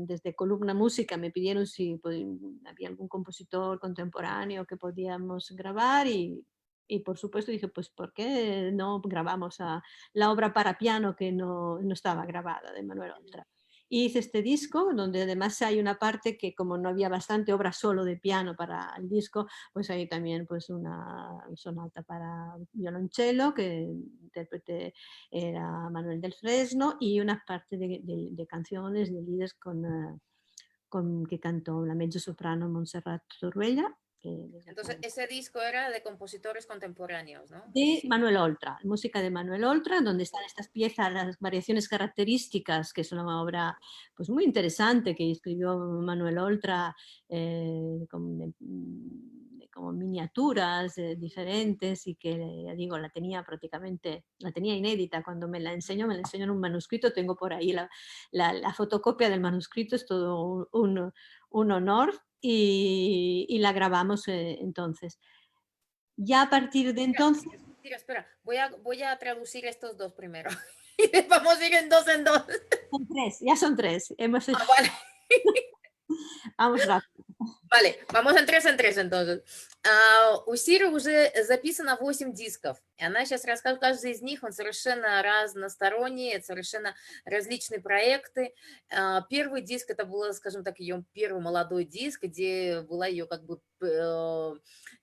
B: desde Columna Música me pidieron si había algún compositor contemporáneo que podíamos grabar y por supuesto dije, pues ¿por qué no grabamos la obra para piano que no estaba grabada de Manuel Oltra? Y hice este disco, donde además hay una parte que como no había bastante obra solo de piano para el disco, pues hay también pues una sonata para violonchelo que interpreté era Manuel del Fresno y una parte de canciones, de líderes que cantó la mezzosoprano Montserrat Torruella.
A: Entonces, ese disco era de compositores contemporáneos, ¿no?
B: De Manuel Oltra, música de Manuel Oltra, donde están estas piezas, las variaciones características, que es una obra pues, muy interesante que escribió Manuel Oltra, como miniaturas diferentes y que, ya digo, la tenía prácticamente, la tenía inédita. Cuando me la enseñó en un manuscrito, tengo por ahí la fotocopia del manuscrito, es todo un honor y la grabamos entonces. Ya a partir de entonces...
A: Espera, voy a traducir estos dos primero. Y vamos a ir en dos en dos.
B: Son tres, ya son tres. Hemos hecho...
A: Vale.
B: Vamos rápido.
A: Vale, vamos en tres entonces. У Сиры уже записано 8 дисков. И она сейчас расскажет, каждый из них, он совершенно разносторонний, это совершенно различные проекты. Первый диск, это был, скажем так, ее первый молодой диск, где была ее как бы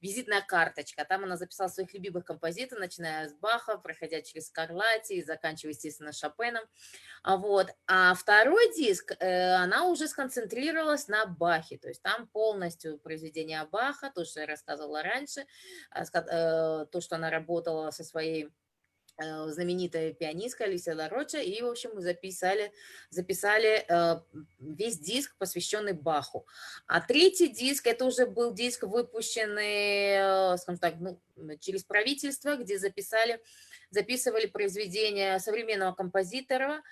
A: визитная карточка. Там она записала своих любимых композиторов, начиная с Баха, проходя через Скарлатти и заканчивая, естественно, Шопеном. Вот. А второй диск, она уже сконцентрировалась на Бахе, то есть там полностью произведения Баха, то, что я рассказывала раньше, то, что она работала со своей знаменитая пианистка Алисия Лароча, и, в общем, записали весь диск, посвященный Баху. А третий диск, это уже был диск, выпущенный, скажем так, через правительство, где записывали произведения современного композитора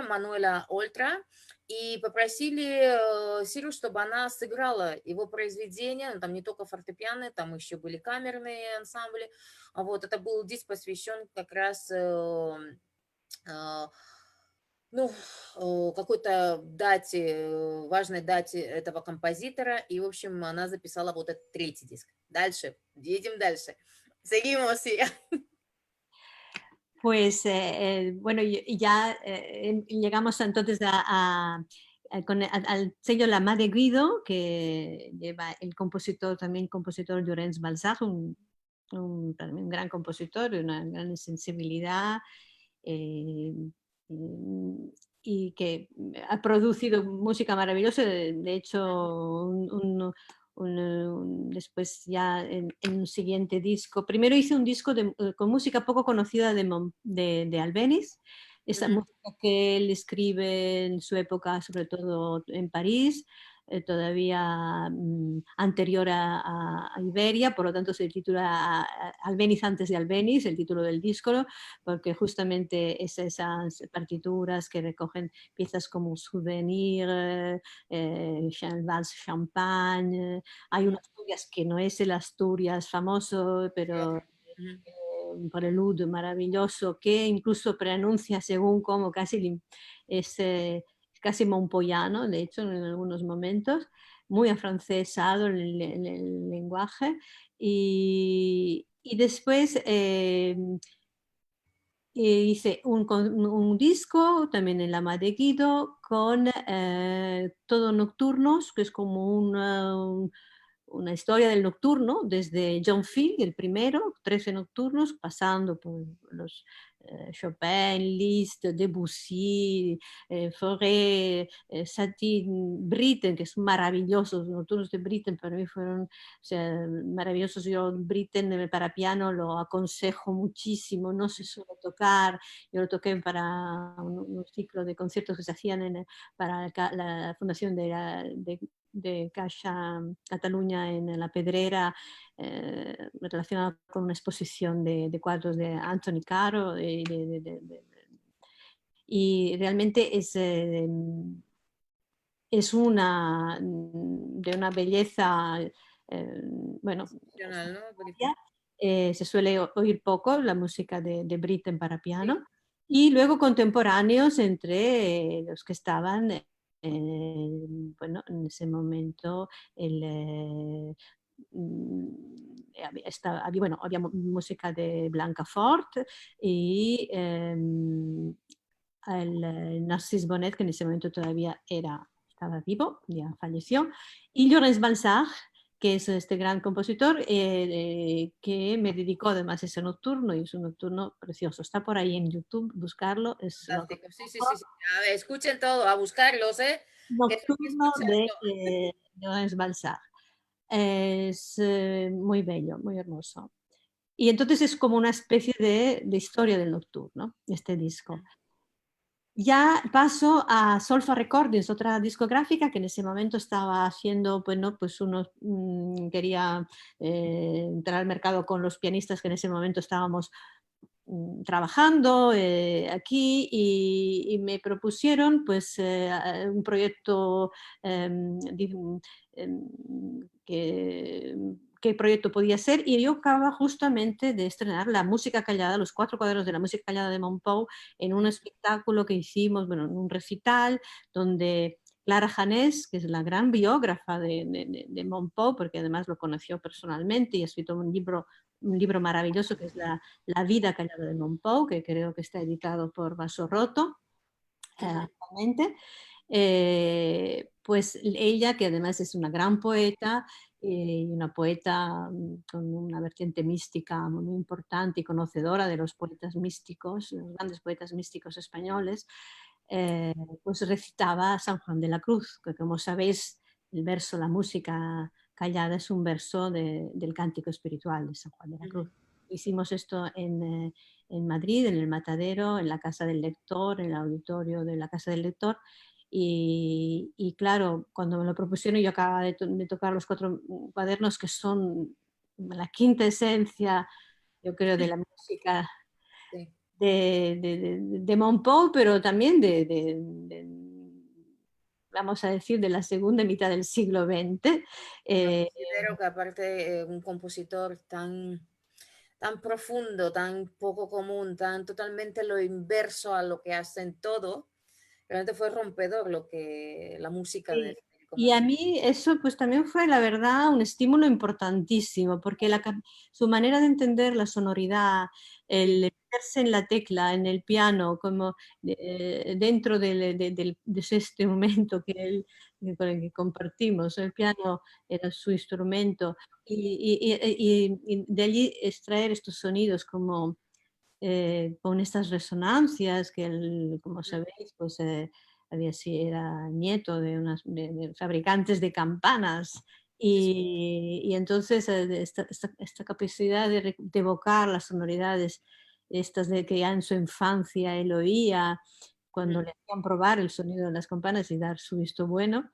A: Мануэля Ольтра, и попросили Сиру, чтобы она сыграла его произведения, там не только фортепиано, там еще были камерные ансамбли. Вот, это был диск, посвящен как раз какой-то дате, важной дате этого композитора, и, в общем, она записала вот этот третий диск. Дальше, едем дальше. Seguimos, sí.
B: Pues bueno, ya llegamos entonces al sello La Mà de Guido, que lleva el compositor, también compositor Llorenç Balzac, un gran compositor, una gran sensibilidad y que ha producido música maravillosa. De hecho, después ya en un siguiente disco, primero hice un disco con música poco conocida de Albéniz, esa música que él escribe en su época, sobre todo en París, todavía anterior a Iberia, por lo tanto se titula Albéniz antes de Albéniz, el título del disco, porque justamente es esas partituras que recogen piezas como Souvenir, Vals Champagne, hay un Asturias que no es el Asturias famoso, pero un preludio maravilloso que incluso pronuncia según como casi es casi montpelliano, de hecho, en algunos momentos, muy afrancesado el lenguaje. Y después hice un disco también en La Mà de Guido con todo nocturnos, que es como una historia del nocturno, desde John Field, el primero, 13 nocturnos, pasando por los Chopin, Liszt, Debussy, Fauré, Satie, Britten, que son maravillosos. Los nocturnos de Britten para mí fueron, o sea, maravillosos. Yo Britten para piano lo aconsejo muchísimo, no se suele tocar. Yo lo toqué para un ciclo de conciertos que se hacían para la fundación de Caixa Cataluña en la Pedrera, relacionada con una exposición de cuadros de Anthony Caro, y realmente es de una belleza, bueno, se suele oír poco la música de Britten para piano, y luego contemporáneos entre los que estaban bueno, en ese momento había música de Blanca Fort y el Narcís Bonet, que en ese momento todavía estaba vivo, ya falleció, y Llorenç Balzac, que es este gran compositor que me dedicó además ese nocturno, y es un nocturno precioso. Está por ahí en YouTube, buscarlo.
A: Fantástico, sí. A ver, escuchen todo, a buscarlos, ¿eh? que
B: Nocturno de
A: escucharlo.
B: Johannes Balzac. Es muy bello, muy hermoso. Y entonces es como una especie de historia del nocturno, este disco. Ya paso a Solfa Recordings, otra discográfica que en ese momento estaba haciendo, bueno, pues unos, quería entrar al mercado con los pianistas que en ese momento estábamos trabajando aquí y me propusieron pues un proyecto que qué proyecto podía ser y yo acababa justamente de estrenar La Música Callada, los cuatro cuadros de la música callada de Monpou en un espectáculo que hicimos, bueno, en un recital donde Clara Janés, que es la gran biógrafa de Monpou, porque además lo conoció personalmente y ha escrito un libro maravilloso que es La vida callada de Monpou, que creo que está editado por Vaso Roto actualmente. Pues ella, que además es una gran poeta y una poeta con una vertiente mística muy importante y conocedora de los poetas místicos, los grandes poetas místicos españoles, eh, pues recitaba San Juan de la Cruz, que como sabéis, el verso, la música callada es un verso del cántico espiritual de San Juan de la Cruz. Hicimos esto en Madrid, en el Matadero, en la Casa del Lector, en el auditorio de la Casa del Lector. Y claro, cuando me lo propusieron, yo acababa de tocar los cuatro cuadernos que son la quinta esencia, yo creo, de la música
A: Sí.
B: de Monpou, pero también vamos a decir, de la segunda mitad del siglo XX.
A: Yo
B: Eh,
A: considero que aparte un compositor tan profundo, tan poco común, tan totalmente lo inverso a lo que hacen todo, realmente fue rompedor lo que la música de
B: Sí.
A: Federico
B: Y a
A: Montero.
B: mí eso pues también fue, la verdad, un estímulo importantísimo, porque su manera de entender la sonoridad,
A: Sí,
B: el meterse en la tecla, en el piano, como dentro de ese instrumento con el que compartimos, el piano era su instrumento, y de allí extraer estos sonidos como con estas resonancias que, como sabéis, pues era nieto de fabricantes de campanas
A: sí, sí.
B: y entonces esta capacidad de evocar las sonoridades estas de que ya en su infancia él oía cuando le hacían probar el sonido de las campanas y dar su visto bueno,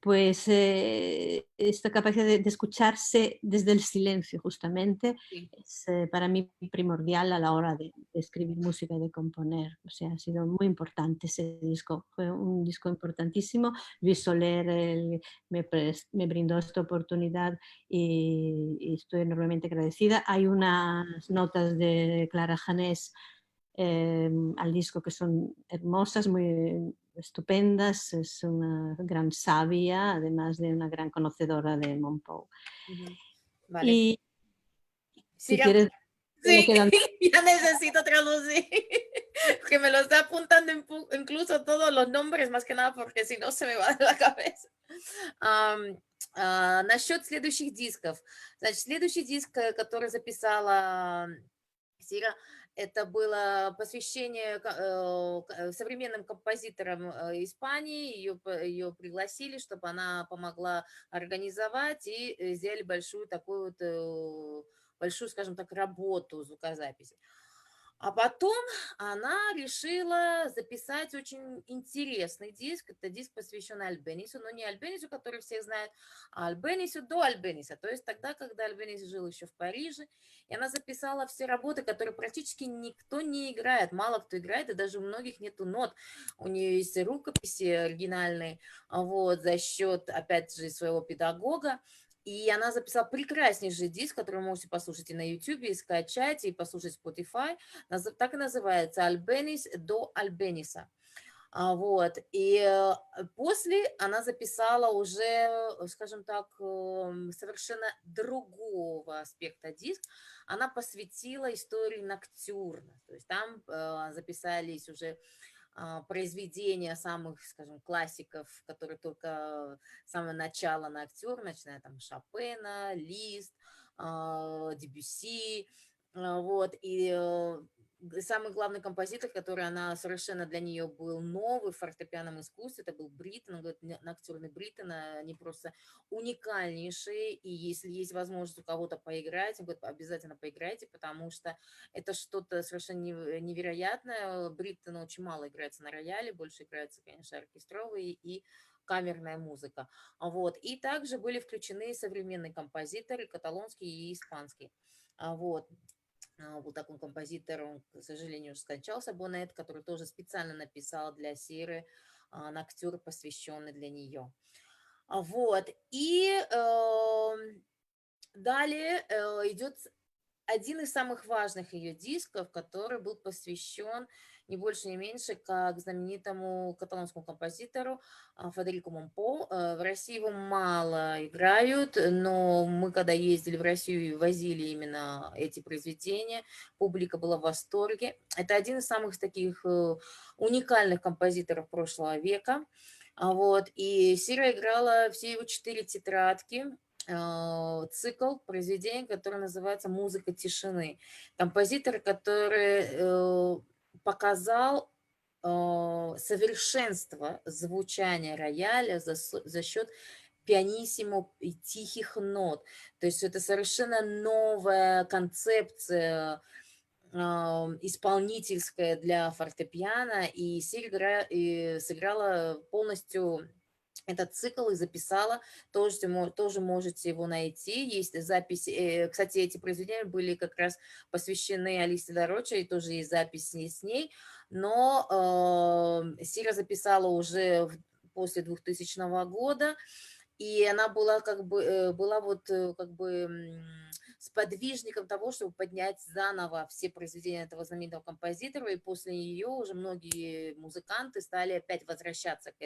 B: pues esta capacidad de escucharse desde el silencio justamente
A: Sí.
B: es para mí primordial a la hora de escribir música y de componer. O sea, ha sido muy importante ese disco. Fue un disco importantísimo. Luis Soler me brindó esta oportunidad y estoy enormemente agradecida. Hay unas notas de Clara Janés al disco que son hermosas, muy estupendas, es una gran sabia, además de una gran conocedora de Monpou.
A: Ujú. Vale.
B: Y si
A: Sigamos.
B: quieres, me
A: Sí,
B: quedan...
A: ya necesito traducir, que me lo está apuntando incluso todos los nombres, más que нada, porque si no se me va de la cabeza. Насчет следующих дисков. Значит, следующий диск, который записала Сира, это было посвящение современным композиторам Испании. Ее пригласили, чтобы она помогла организовать, и сделали большую такую вот большую, скажем так, работу звукозаписи. А потом она решила записать очень интересный диск. Это диск, посвященный Альбенису, но не Альбенису, который всех знает, а Альбенису до Альбениса. То есть тогда, когда Альбенис жил еще в Париже, и она записала все работы, которые практически никто не играет, мало кто играет, и даже у многих нету нот. У нее есть рукописи оригинальные, вот, за счет, опять же, своего педагога. И она записала прекраснейший диск, который вы можете послушать и на YouTube, и скачать, и послушать в Spotify. Так и называется «Альбенис до Альбениса». Вот. И после она записала уже, скажем так, совершенно другого аспекта диск. Она посвятила истории Ноктюрна. То есть там записались уже произведения самых, скажем, классиков, которые только с самого начала на актер, начиная там Шопена, Лист, Дебюсси, вот, и самый главный композитор, который она совершенно для нее был новый в фортепианном искусстве, это был Бриттон, он говорит, ноктюрны Бриттона, они просто уникальнейшие, и если есть возможность у кого-то поиграть, он говорит, обязательно поиграйте, потому что это что-то совершенно невероятное. Бриттон очень мало играется на рояле, больше играется, конечно, оркестровые и камерная музыка. Вот. И также были включены современные композиторы, каталонский и испанский. Вот. Вот такой композитор, он, к сожалению, уже скончался, Бонет, который тоже специально написал для Сиры ноктюр, посвященный для нее. Вот. И далее идет один из самых важных ее дисков, который был посвящен не больше, не меньше, как знаменитому каталонскому композитору Федерико Монпо. В России его мало играют, но мы, когда ездили в Россию и возили именно эти произведения, публика была в восторге. Это один из самых таких уникальных композиторов прошлого века. Вот. И Сира играла все его 4 тетрадки, цикл произведений, который называется «Музыка тишины». Композитор, который показал совершенство звучания рояля за счет пианиссимо и тихих нот. То есть это совершенно новая концепция исполнительская для фортепиано, и сыграла полностью этот цикл и записала, тоже можете его найти, есть запись, кстати, эти произведения были как раз посвящены Алисе Дороче, и тоже есть запись с ней, но Сира записала уже после 2000 года, и она была как бы, была вот как бы сподвижником того, чтобы поднять заново все произведения этого знаменитого композитора, и после нее уже многие музыканты стали опять возвращаться к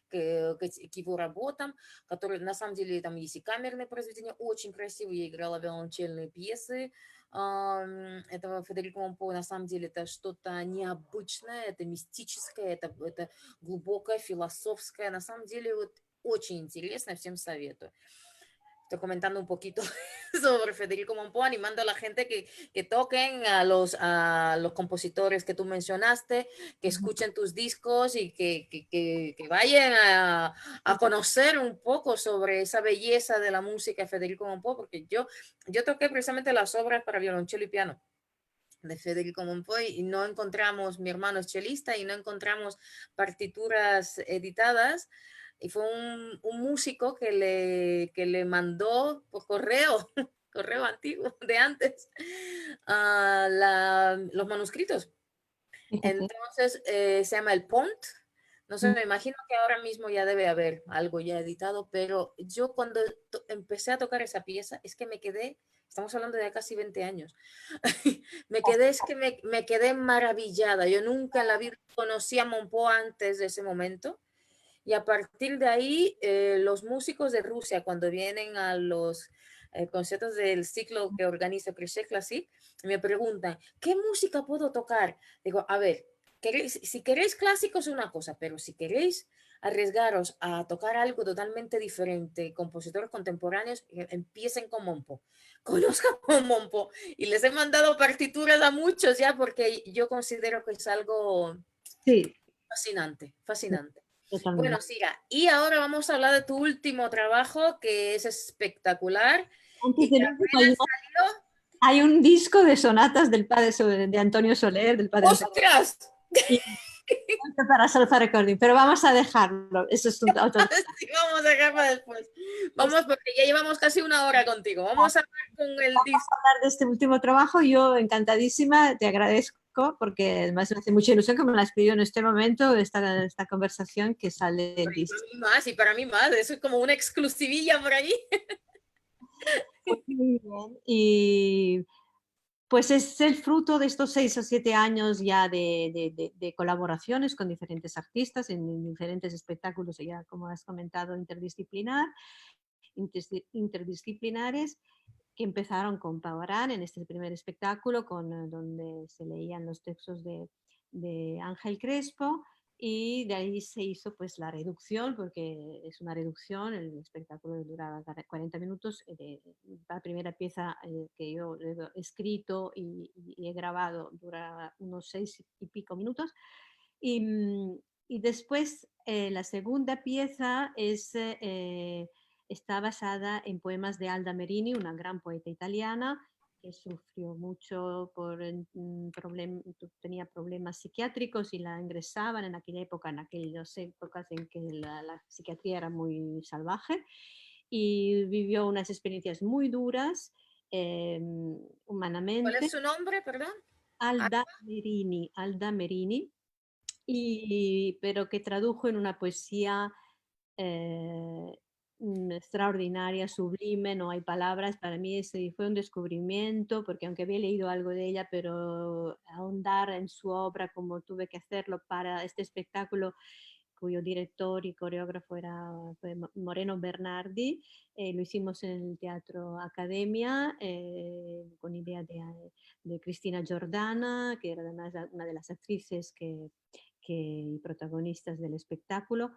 A: его работам, которые на самом деле там есть и камерные произведения, очень красивые, я играла виолончельные пьесы этого Федерико Монпо, на самом деле это что-то необычное, это мистическое, это глубокое, философское, на самом деле вот очень интересно, всем советую. Estoy comentando un poquito sobre Federico Monpó, animando a la gente que toquen a los compositores que tú mencionaste, que escuchen tus discos y que vayan a conocer un poco sobre esa belleza de la música de Federico Monpó, porque yo toqué precisamente las obras para violonchelo y piano de Federico Monpó y no encontramos, mi hermano es chelista y no encontramos partituras editadas y fue un músico que le mandó por correo, correo antiguo de antes, los manuscritos.
B: Fíjate.
A: Entonces se llama el Pont. No sé, me imagino que ahora mismo ya debe haber algo ya editado, pero yo cuando empecé a tocar esa pieza es que me quedé, estamos hablando de casi 20 años, me quedé, es que me quedé maravillada. Yo nunca en la vida conocí a Monpó antes de ese momento. Y a partir de ahí, los músicos de Rusia, cuando vienen a los conciertos del ciclo que organiza Crochet Classic, me preguntan, ¿qué música puedo tocar? Digo, a ver, si queréis clásicos es una cosa, pero si queréis arriesgaros a tocar algo totalmente diferente, compositores contemporáneos, empiecen con Monpó, conozcan con Monpó. Y les he mandado partituras a muchos ya porque yo considero que es algo
B: Sí,
A: fascinante, fascinante. Bueno,
B: totalmente.
A: Sira, y ahora vamos a hablar de tu último trabajo, que es espectacular
B: Antes
A: y que
B: del último,
A: apenas salió.
B: hay un disco de sonatas del padre de Antonio Soler, del padre Antonio.
A: ¡Ostras!
B: Y para Salsa Recording, pero vamos a dejarlo. Eso es un otro.
A: Sí, vamos a dejar para después. Vamos, porque ya llevamos casi una hora contigo. Vamos a hablar con el disco.
B: Hablar de este último trabajo, yo encantadísima, te agradezco porque además me hace mucha ilusión que me la has pedido en este momento, esta conversación que sale del disco.
A: Para mí más, y para mí más. Eso es como una exclusivilla por ahí.
B: Pues muy bien. Y pues es el fruto de estos 6 o 7 años ya de colaboraciones con diferentes artistas en diferentes espectáculos, ya como has comentado, interdisciplinares, que empezaron con Pavarán en este primer espectáculo, donde se leían los textos de Ángel Crespo, y de ahí se hizo pues la reducción, porque es una reducción, el espectáculo duraba 40 minutos, la primera pieza que yo he escrito y he grabado dura unos 6 y pico minutos, y, y después la segunda pieza está basada en poemas de Alda Merini, una gran poeta italiana, que sufrió mucho tenía problemas psiquiátricos y la ingresaban en aquella época, en aquellas épocas en que la psiquiatría era muy salvaje, y vivió unas experiencias muy duras
A: ¿Cuál es
B: humanamente.
A: su nombre, perdón? Ah,
B: Alda Merini, pero que tradujo en una poesía eh, extraordinaria, sublime, no hay palabras. Para mí ese fue un descubrimiento, porque aunque había leído algo de ella, pero ahondar en su obra como tuve que hacerlo para este espectáculo, cuyo director y coreógrafo fue Moreno Bernardi. Lo hicimos en el Teatro Academia, con idea de Cristina Giordana, que era además una de las actrices que protagonistas del espectáculo.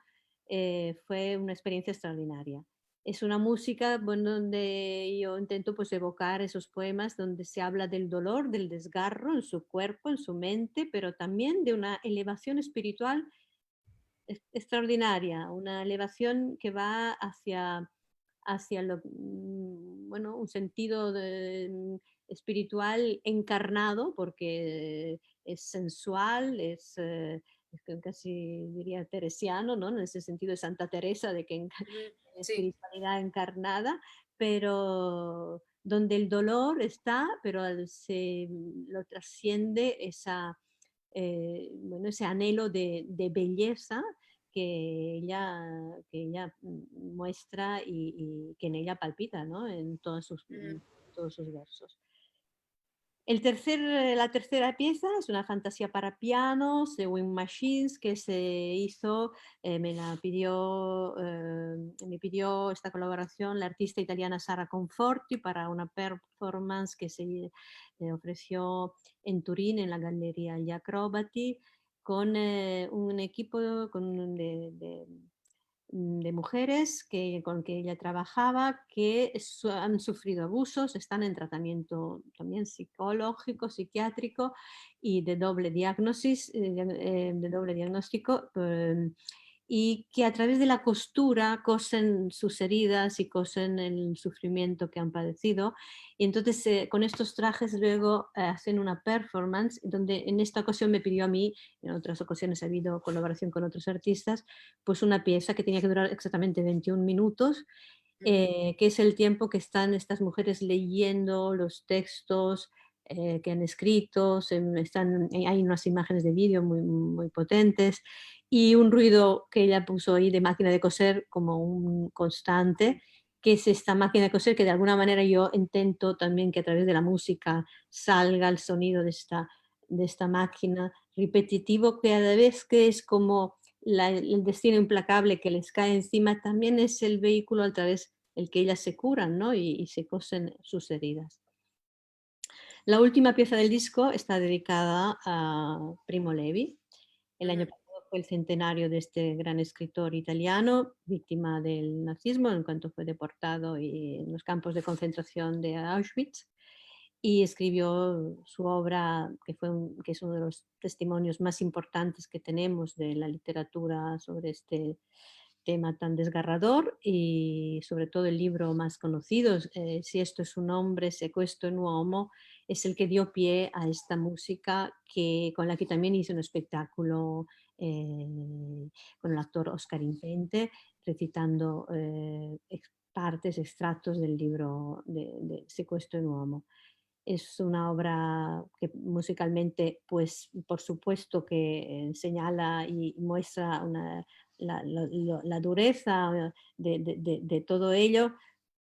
B: Fue una experiencia extraordinaria. Es una música, bueno, donde yo intento pues evocar esos poemas donde se habla del dolor, del desgarro en su cuerpo, en su mente, pero también de una elevación espiritual extraordinaria, una elevación que va hacia bueno, un sentido espiritual encarnado, porque es sensual, es casi diría teresiano, ¿no? En ese sentido de Santa Teresa, de que
A: ujú, sí.
B: espiritualidad encarnada, pero donde el dolor está, pero se lo trasciende bueno, ese anhelo de belleza que ella muestra y que en ella palpita, ¿no?
A: Mm,
B: En todos sus versos. La tercera pieza es una fantasía para piano, The Wind Machines, que se hizo, me pidió esta colaboración la artista italiana Sara Conforti para una performance que se ofreció en Turín, en la Galleria Gli Acrobati, con un equipo de mujeres con que ella trabajaba que han sufrido abusos, están en tratamiento también psicológico, psiquiátrico y de doble diagnosis, de doble diagnóstico, y que a través de la costura cosen sus heridas y cosen el sufrimiento que han padecido. Y entonces con estos trajes luego hacen una performance donde en esta ocasión me pidió a mí, en otras ocasiones ha habido colaboración con otros artistas, pues una pieza que tenía que durar exactamente 21 minutos,
A: ujú,
B: que es el tiempo que están estas mujeres leyendo los textos que han escrito, hay unas imágenes de vídeo muy, muy potentes y un ruido que ella puso ahí de máquina de coser como un constante, que es esta máquina de coser que de alguna manera yo intento también que a través de la música salga el sonido de esta máquina repetitivo, que a la vez que es como el destino implacable que les cae encima, también es el vehículo a través el que ellas se curan, ¿no? Y se cosen sus heridas. La última pieza del disco está dedicada a Primo Levi. El año
A: ujú.
B: pasado fue el centenario de este gran escritor italiano, víctima del nazismo en cuanto fue deportado en los campos de concentración de Auschwitz, y escribió su obra, que es uno de los testimonios más importantes que tenemos de la literatura sobre este tema tan desgarrador, y sobre todo el libro más conocido, Si esto es un hombre, se questo è un uomo, es el que dio pie a esta música con la que también hice un espectáculo con el actor Oscar Impente, recitando partes, extractos del libro de Se questo è un uomo. Es una obra que musicalmente, pues por supuesto que señala y muestra la dureza de todo ello,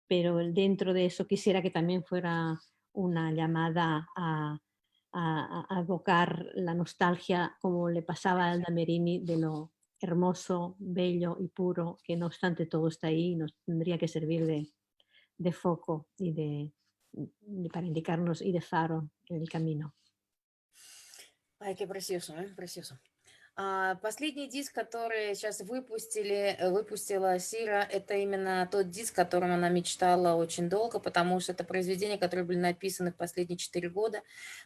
B: pero dentro de eso quisiera que también fuera una llamada a evocar la nostalgia, como le pasaba a Alda Merini, de lo hermoso, bello y puro, que no obstante todo está ahí y nos tendría que servir de foco para indicarnos y de faro en el camino.
A: Ay, qué precioso, ¿eh? Precioso. Последний диск, который сейчас выпустила Сира, это именно тот диск, о котором она мечтала очень долго, потому что это произведения, которые были написаны в последние 4 года.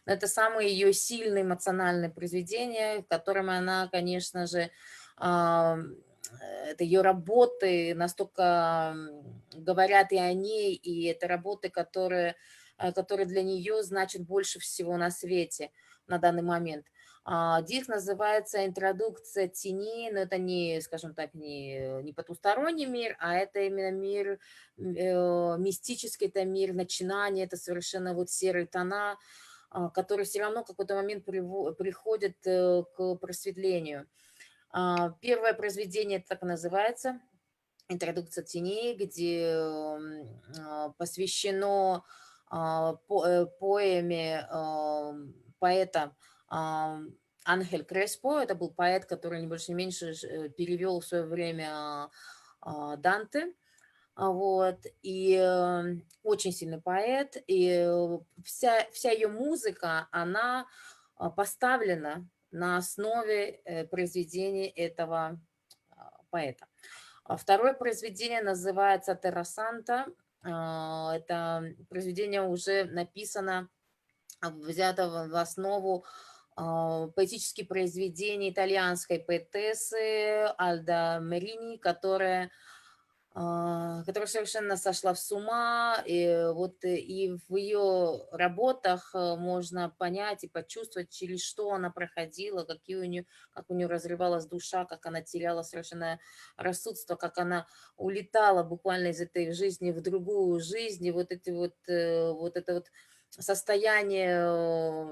A: Но это самые ее сильные эмоциональные произведения, которыми она, конечно же, а, это ее работы настолько говорят и о ней, и это работы, которые для нее значат больше всего на свете на данный момент. Диск называется «Интродукция теней», но это не, скажем так, не потусторонний мир, а это именно мир мистический, это мир начинания, это совершенно вот серые тона, которые все равно в какой-то момент приходят к просветлению. Первое произведение так и называется «Интродукция теней», где посвящено поэме поэта Анхель Креспо. Это был поэт, который не больше не меньше перевел в свое время Данте. Вот, и очень сильный поэт, и вся ее музыка, она поставлена на основе произведений этого поэта. Второе произведение называется «Терра Санта». Это произведение уже написано, взято в основу поэтические произведения итальянской поэтессы Альда Мерини, которая совершенно сошла с ума, и вот и в ее работах можно понять и почувствовать, через что она проходила, как у нее разрывалась душа, как она теряла совершенно рассудство, как она улетала буквально из этой жизни в другую жизнь, и вот это вот состояние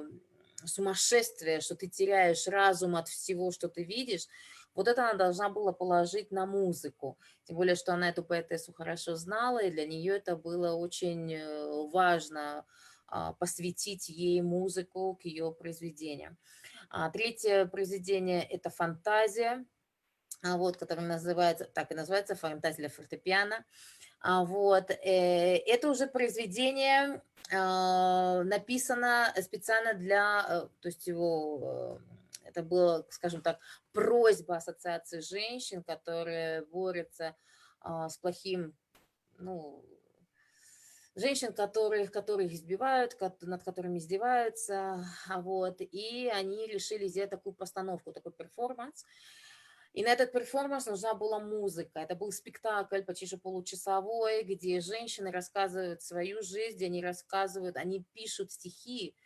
A: сумасшествия, что ты теряешь разум от всего, что ты видишь, вот это она должна была положить на музыку. Тем более, что она эту поэтессу хорошо знала, и для нее это было очень важно посвятить ей музыку к ее произведениям. Третье произведение – это «Фантазия», вот, которое называется, так и называется, «Фантазия для фортепиано». Это уже произведение написано специально то есть это было, скажем так, просьба Ассоциации женщин, которые борются с плохим, ну, женщин, которых избивают, над которыми издеваются, и они решили сделать такую постановку, такой перформанс. И на этот перформанс нужна была музыка. Это был спектакль почти что получасовой, где женщины рассказывают свою жизнь, они пишут стихи,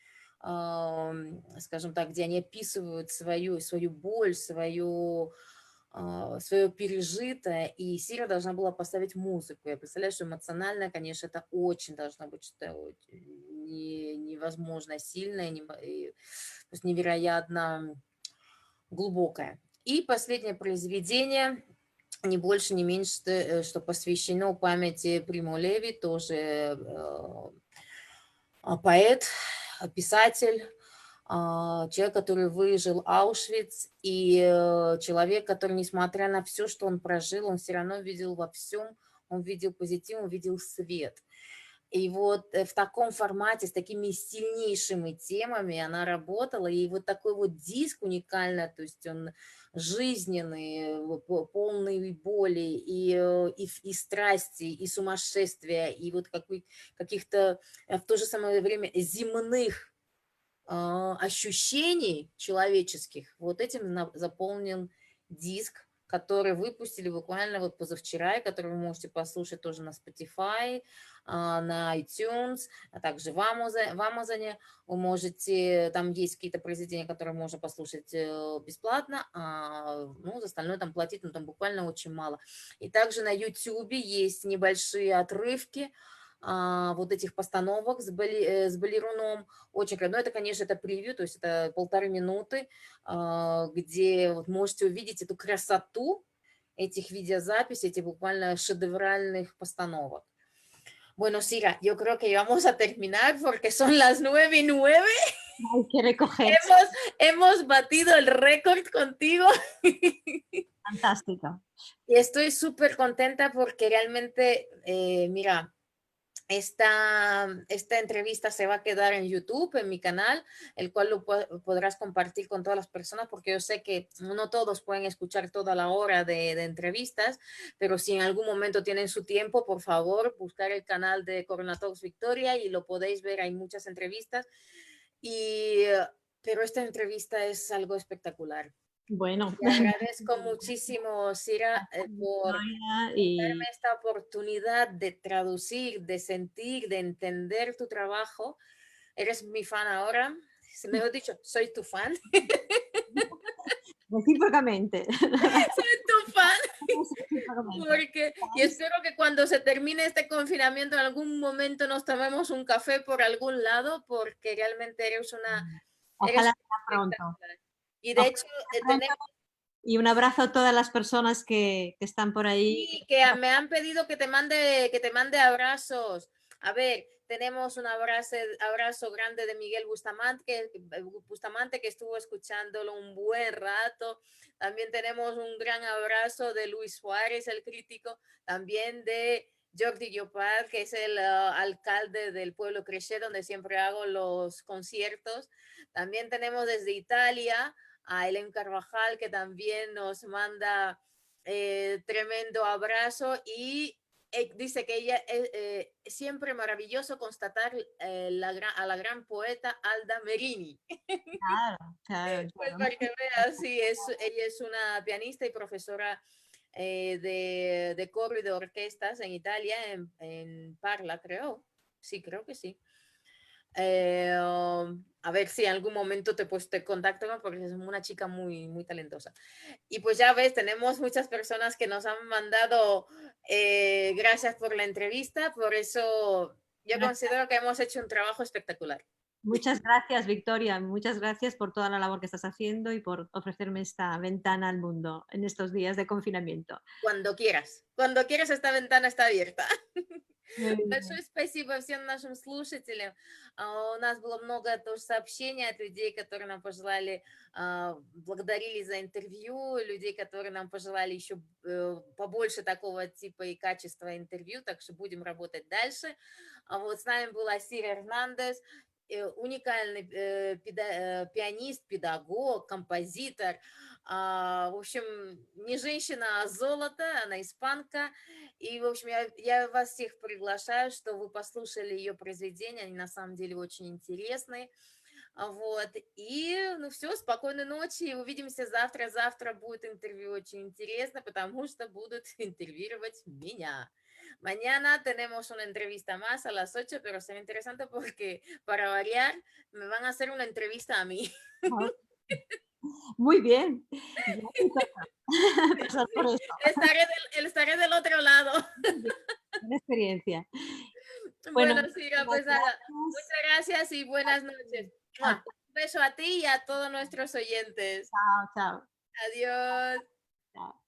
A: скажем так, где они описывают свою боль, свое пережитое, и Сира должна была поставить музыку. Я представляю, что эмоционально, конечно, это очень должно быть что-то невозможно сильное, то есть невероятно глубокое. И последнее произведение, не больше, не меньше, что посвящено памяти Примо Леви, тоже поэт, писатель, человек, который выжил Аушвиц, и человек, который, несмотря на все, что он прожил, он все равно видел во всем, он видел позитив, он видел свет. И вот в таком формате, с такими сильнейшими темами она работала, и вот такой вот диск уникальный, то есть он жизненный, полный боли, и страсти, и сумасшествия, и вот каких-то в то же самое время земных ощущений человеческих, вот этим заполнен диск, который выпустили буквально вот позавчера, и который вы можете послушать тоже на Spotify, на iTunes, а также в Амазоне. Вы можете, там есть какие-то произведения, которые можно послушать бесплатно, за остальное там платить, но там буквально очень мало. И также на YouTube есть небольшие отрывки вот этих постановок с балеруном. Очень круто. Но это, конечно, это превью, то есть это 1,5 минуты, где вот можете увидеть эту красоту этих видеозаписей, этих буквально шедевральных постановок. Bueno, Sira, yo creo que vamos a terminar porque son las 9:09.
B: Hay que recoger.
A: Hemos batido el récord contigo.
B: Fantástico.
A: Y estoy súper contenta porque realmente, mira, esta entrevista se va a quedar en YouTube, en mi canal, el cual podrás compartir con todas las personas, porque yo sé que no todos pueden escuchar toda la hora de entrevistas, pero si en algún momento tienen su tiempo, por favor, buscar el canal de Corona Talks Victoria y lo podéis ver, hay muchas entrevistas, y, pero esta entrevista es algo espectacular.
B: Bueno,
A: Te agradezco muchísimo, Sira, por
B: Victoria,
A: darme esta oportunidad de traducir, de sentir, de entender tu trabajo. Eres mi fan ahora. Mejor dicho, soy tu fan.
B: recíprocamente.
A: Soy tu fan.
B: Recíprocamente.
A: Porque, y espero que cuando se termine este confinamiento, en algún momento nos tomemos un café por algún lado, porque realmente eres
B: Ojalá sea pronto.
A: espectacular. Y de
B: Ojalá
A: hecho,
B: sea pronto.
A: tenemos.
B: Y un abrazo a todas las personas que están por ahí.
A: Sí, que me han pedido que te mande abrazos. A ver, tenemos un abrazo grande de Miguel Bustamante, que estuvo escuchándolo un buen rato. También tenemos un gran abrazo de Luis Suárez, el crítico. También de Jordi Llopart, que es el alcalde del pueblo Creché, donde siempre hago los conciertos. También tenemos desde Italia a Helen Carvajal, que también nos manda tremendo abrazo y dice que ella es siempre maravilloso constatar a la gran poeta Alda Merini.
B: Claro, claro,
A: Pues
B: claro.
A: para que veas, sí, ella es una pianista y profesora de coro y de orquestas en Italia, en Parla, creo. Sí, creo que sí. A ver si en algún momento te contacto porque es una chica muy, muy talentosa. Y pues ya ves, tenemos muchas personas que nos han mandado gracias por la entrevista, por eso yo considero que hemos hecho un trabajo espectacular.
B: Muchas gracias, Victoria. Muchas gracias por toda la labor que estás haciendo y por ofrecerme esta ventana al mundo en estos días de confinamiento.
A: Cuando quieras esta ventana está abierta.
B: Muy bien.
A: Большое спасибо всем нашим слушателям. У нас было много тоже сообщений от людей, которые нам пожелали, благодарили за интервью, людей, которые нам пожелали еще побольше такого типа и качества интервью, так что будем работать дальше. Вот с нами была Сира Эрнандес, уникальный пианист, педагог, композитор. В общем, не женщина, а золото, она испанка. И, в общем, я вас всех приглашаю, что вы послушали ее произведения, они на самом деле очень интересные. Вот. И, ну все, спокойной ночи, увидимся завтра. Завтра будет интервью очень интересно, потому что будут интервьюировать меня. Mañana tenemos una entrevista más a las 8, pero será interesante porque para variar me van a hacer una entrevista a mí.
B: Muy bien. Ya me toca pasar por
A: Sí,
B: esto.
A: estaré del otro lado.
B: Muy bien, buena experiencia. Bueno,
A: Bueno, Sira,
B: muchas
A: pues nada,
B: gracias.
A: muchas gracias y buenas noches.
B: A
A: ¡Mua! Un beso a ti y a todos nuestros oyentes.
B: chao, chao.
A: Adiós.
B: Chao.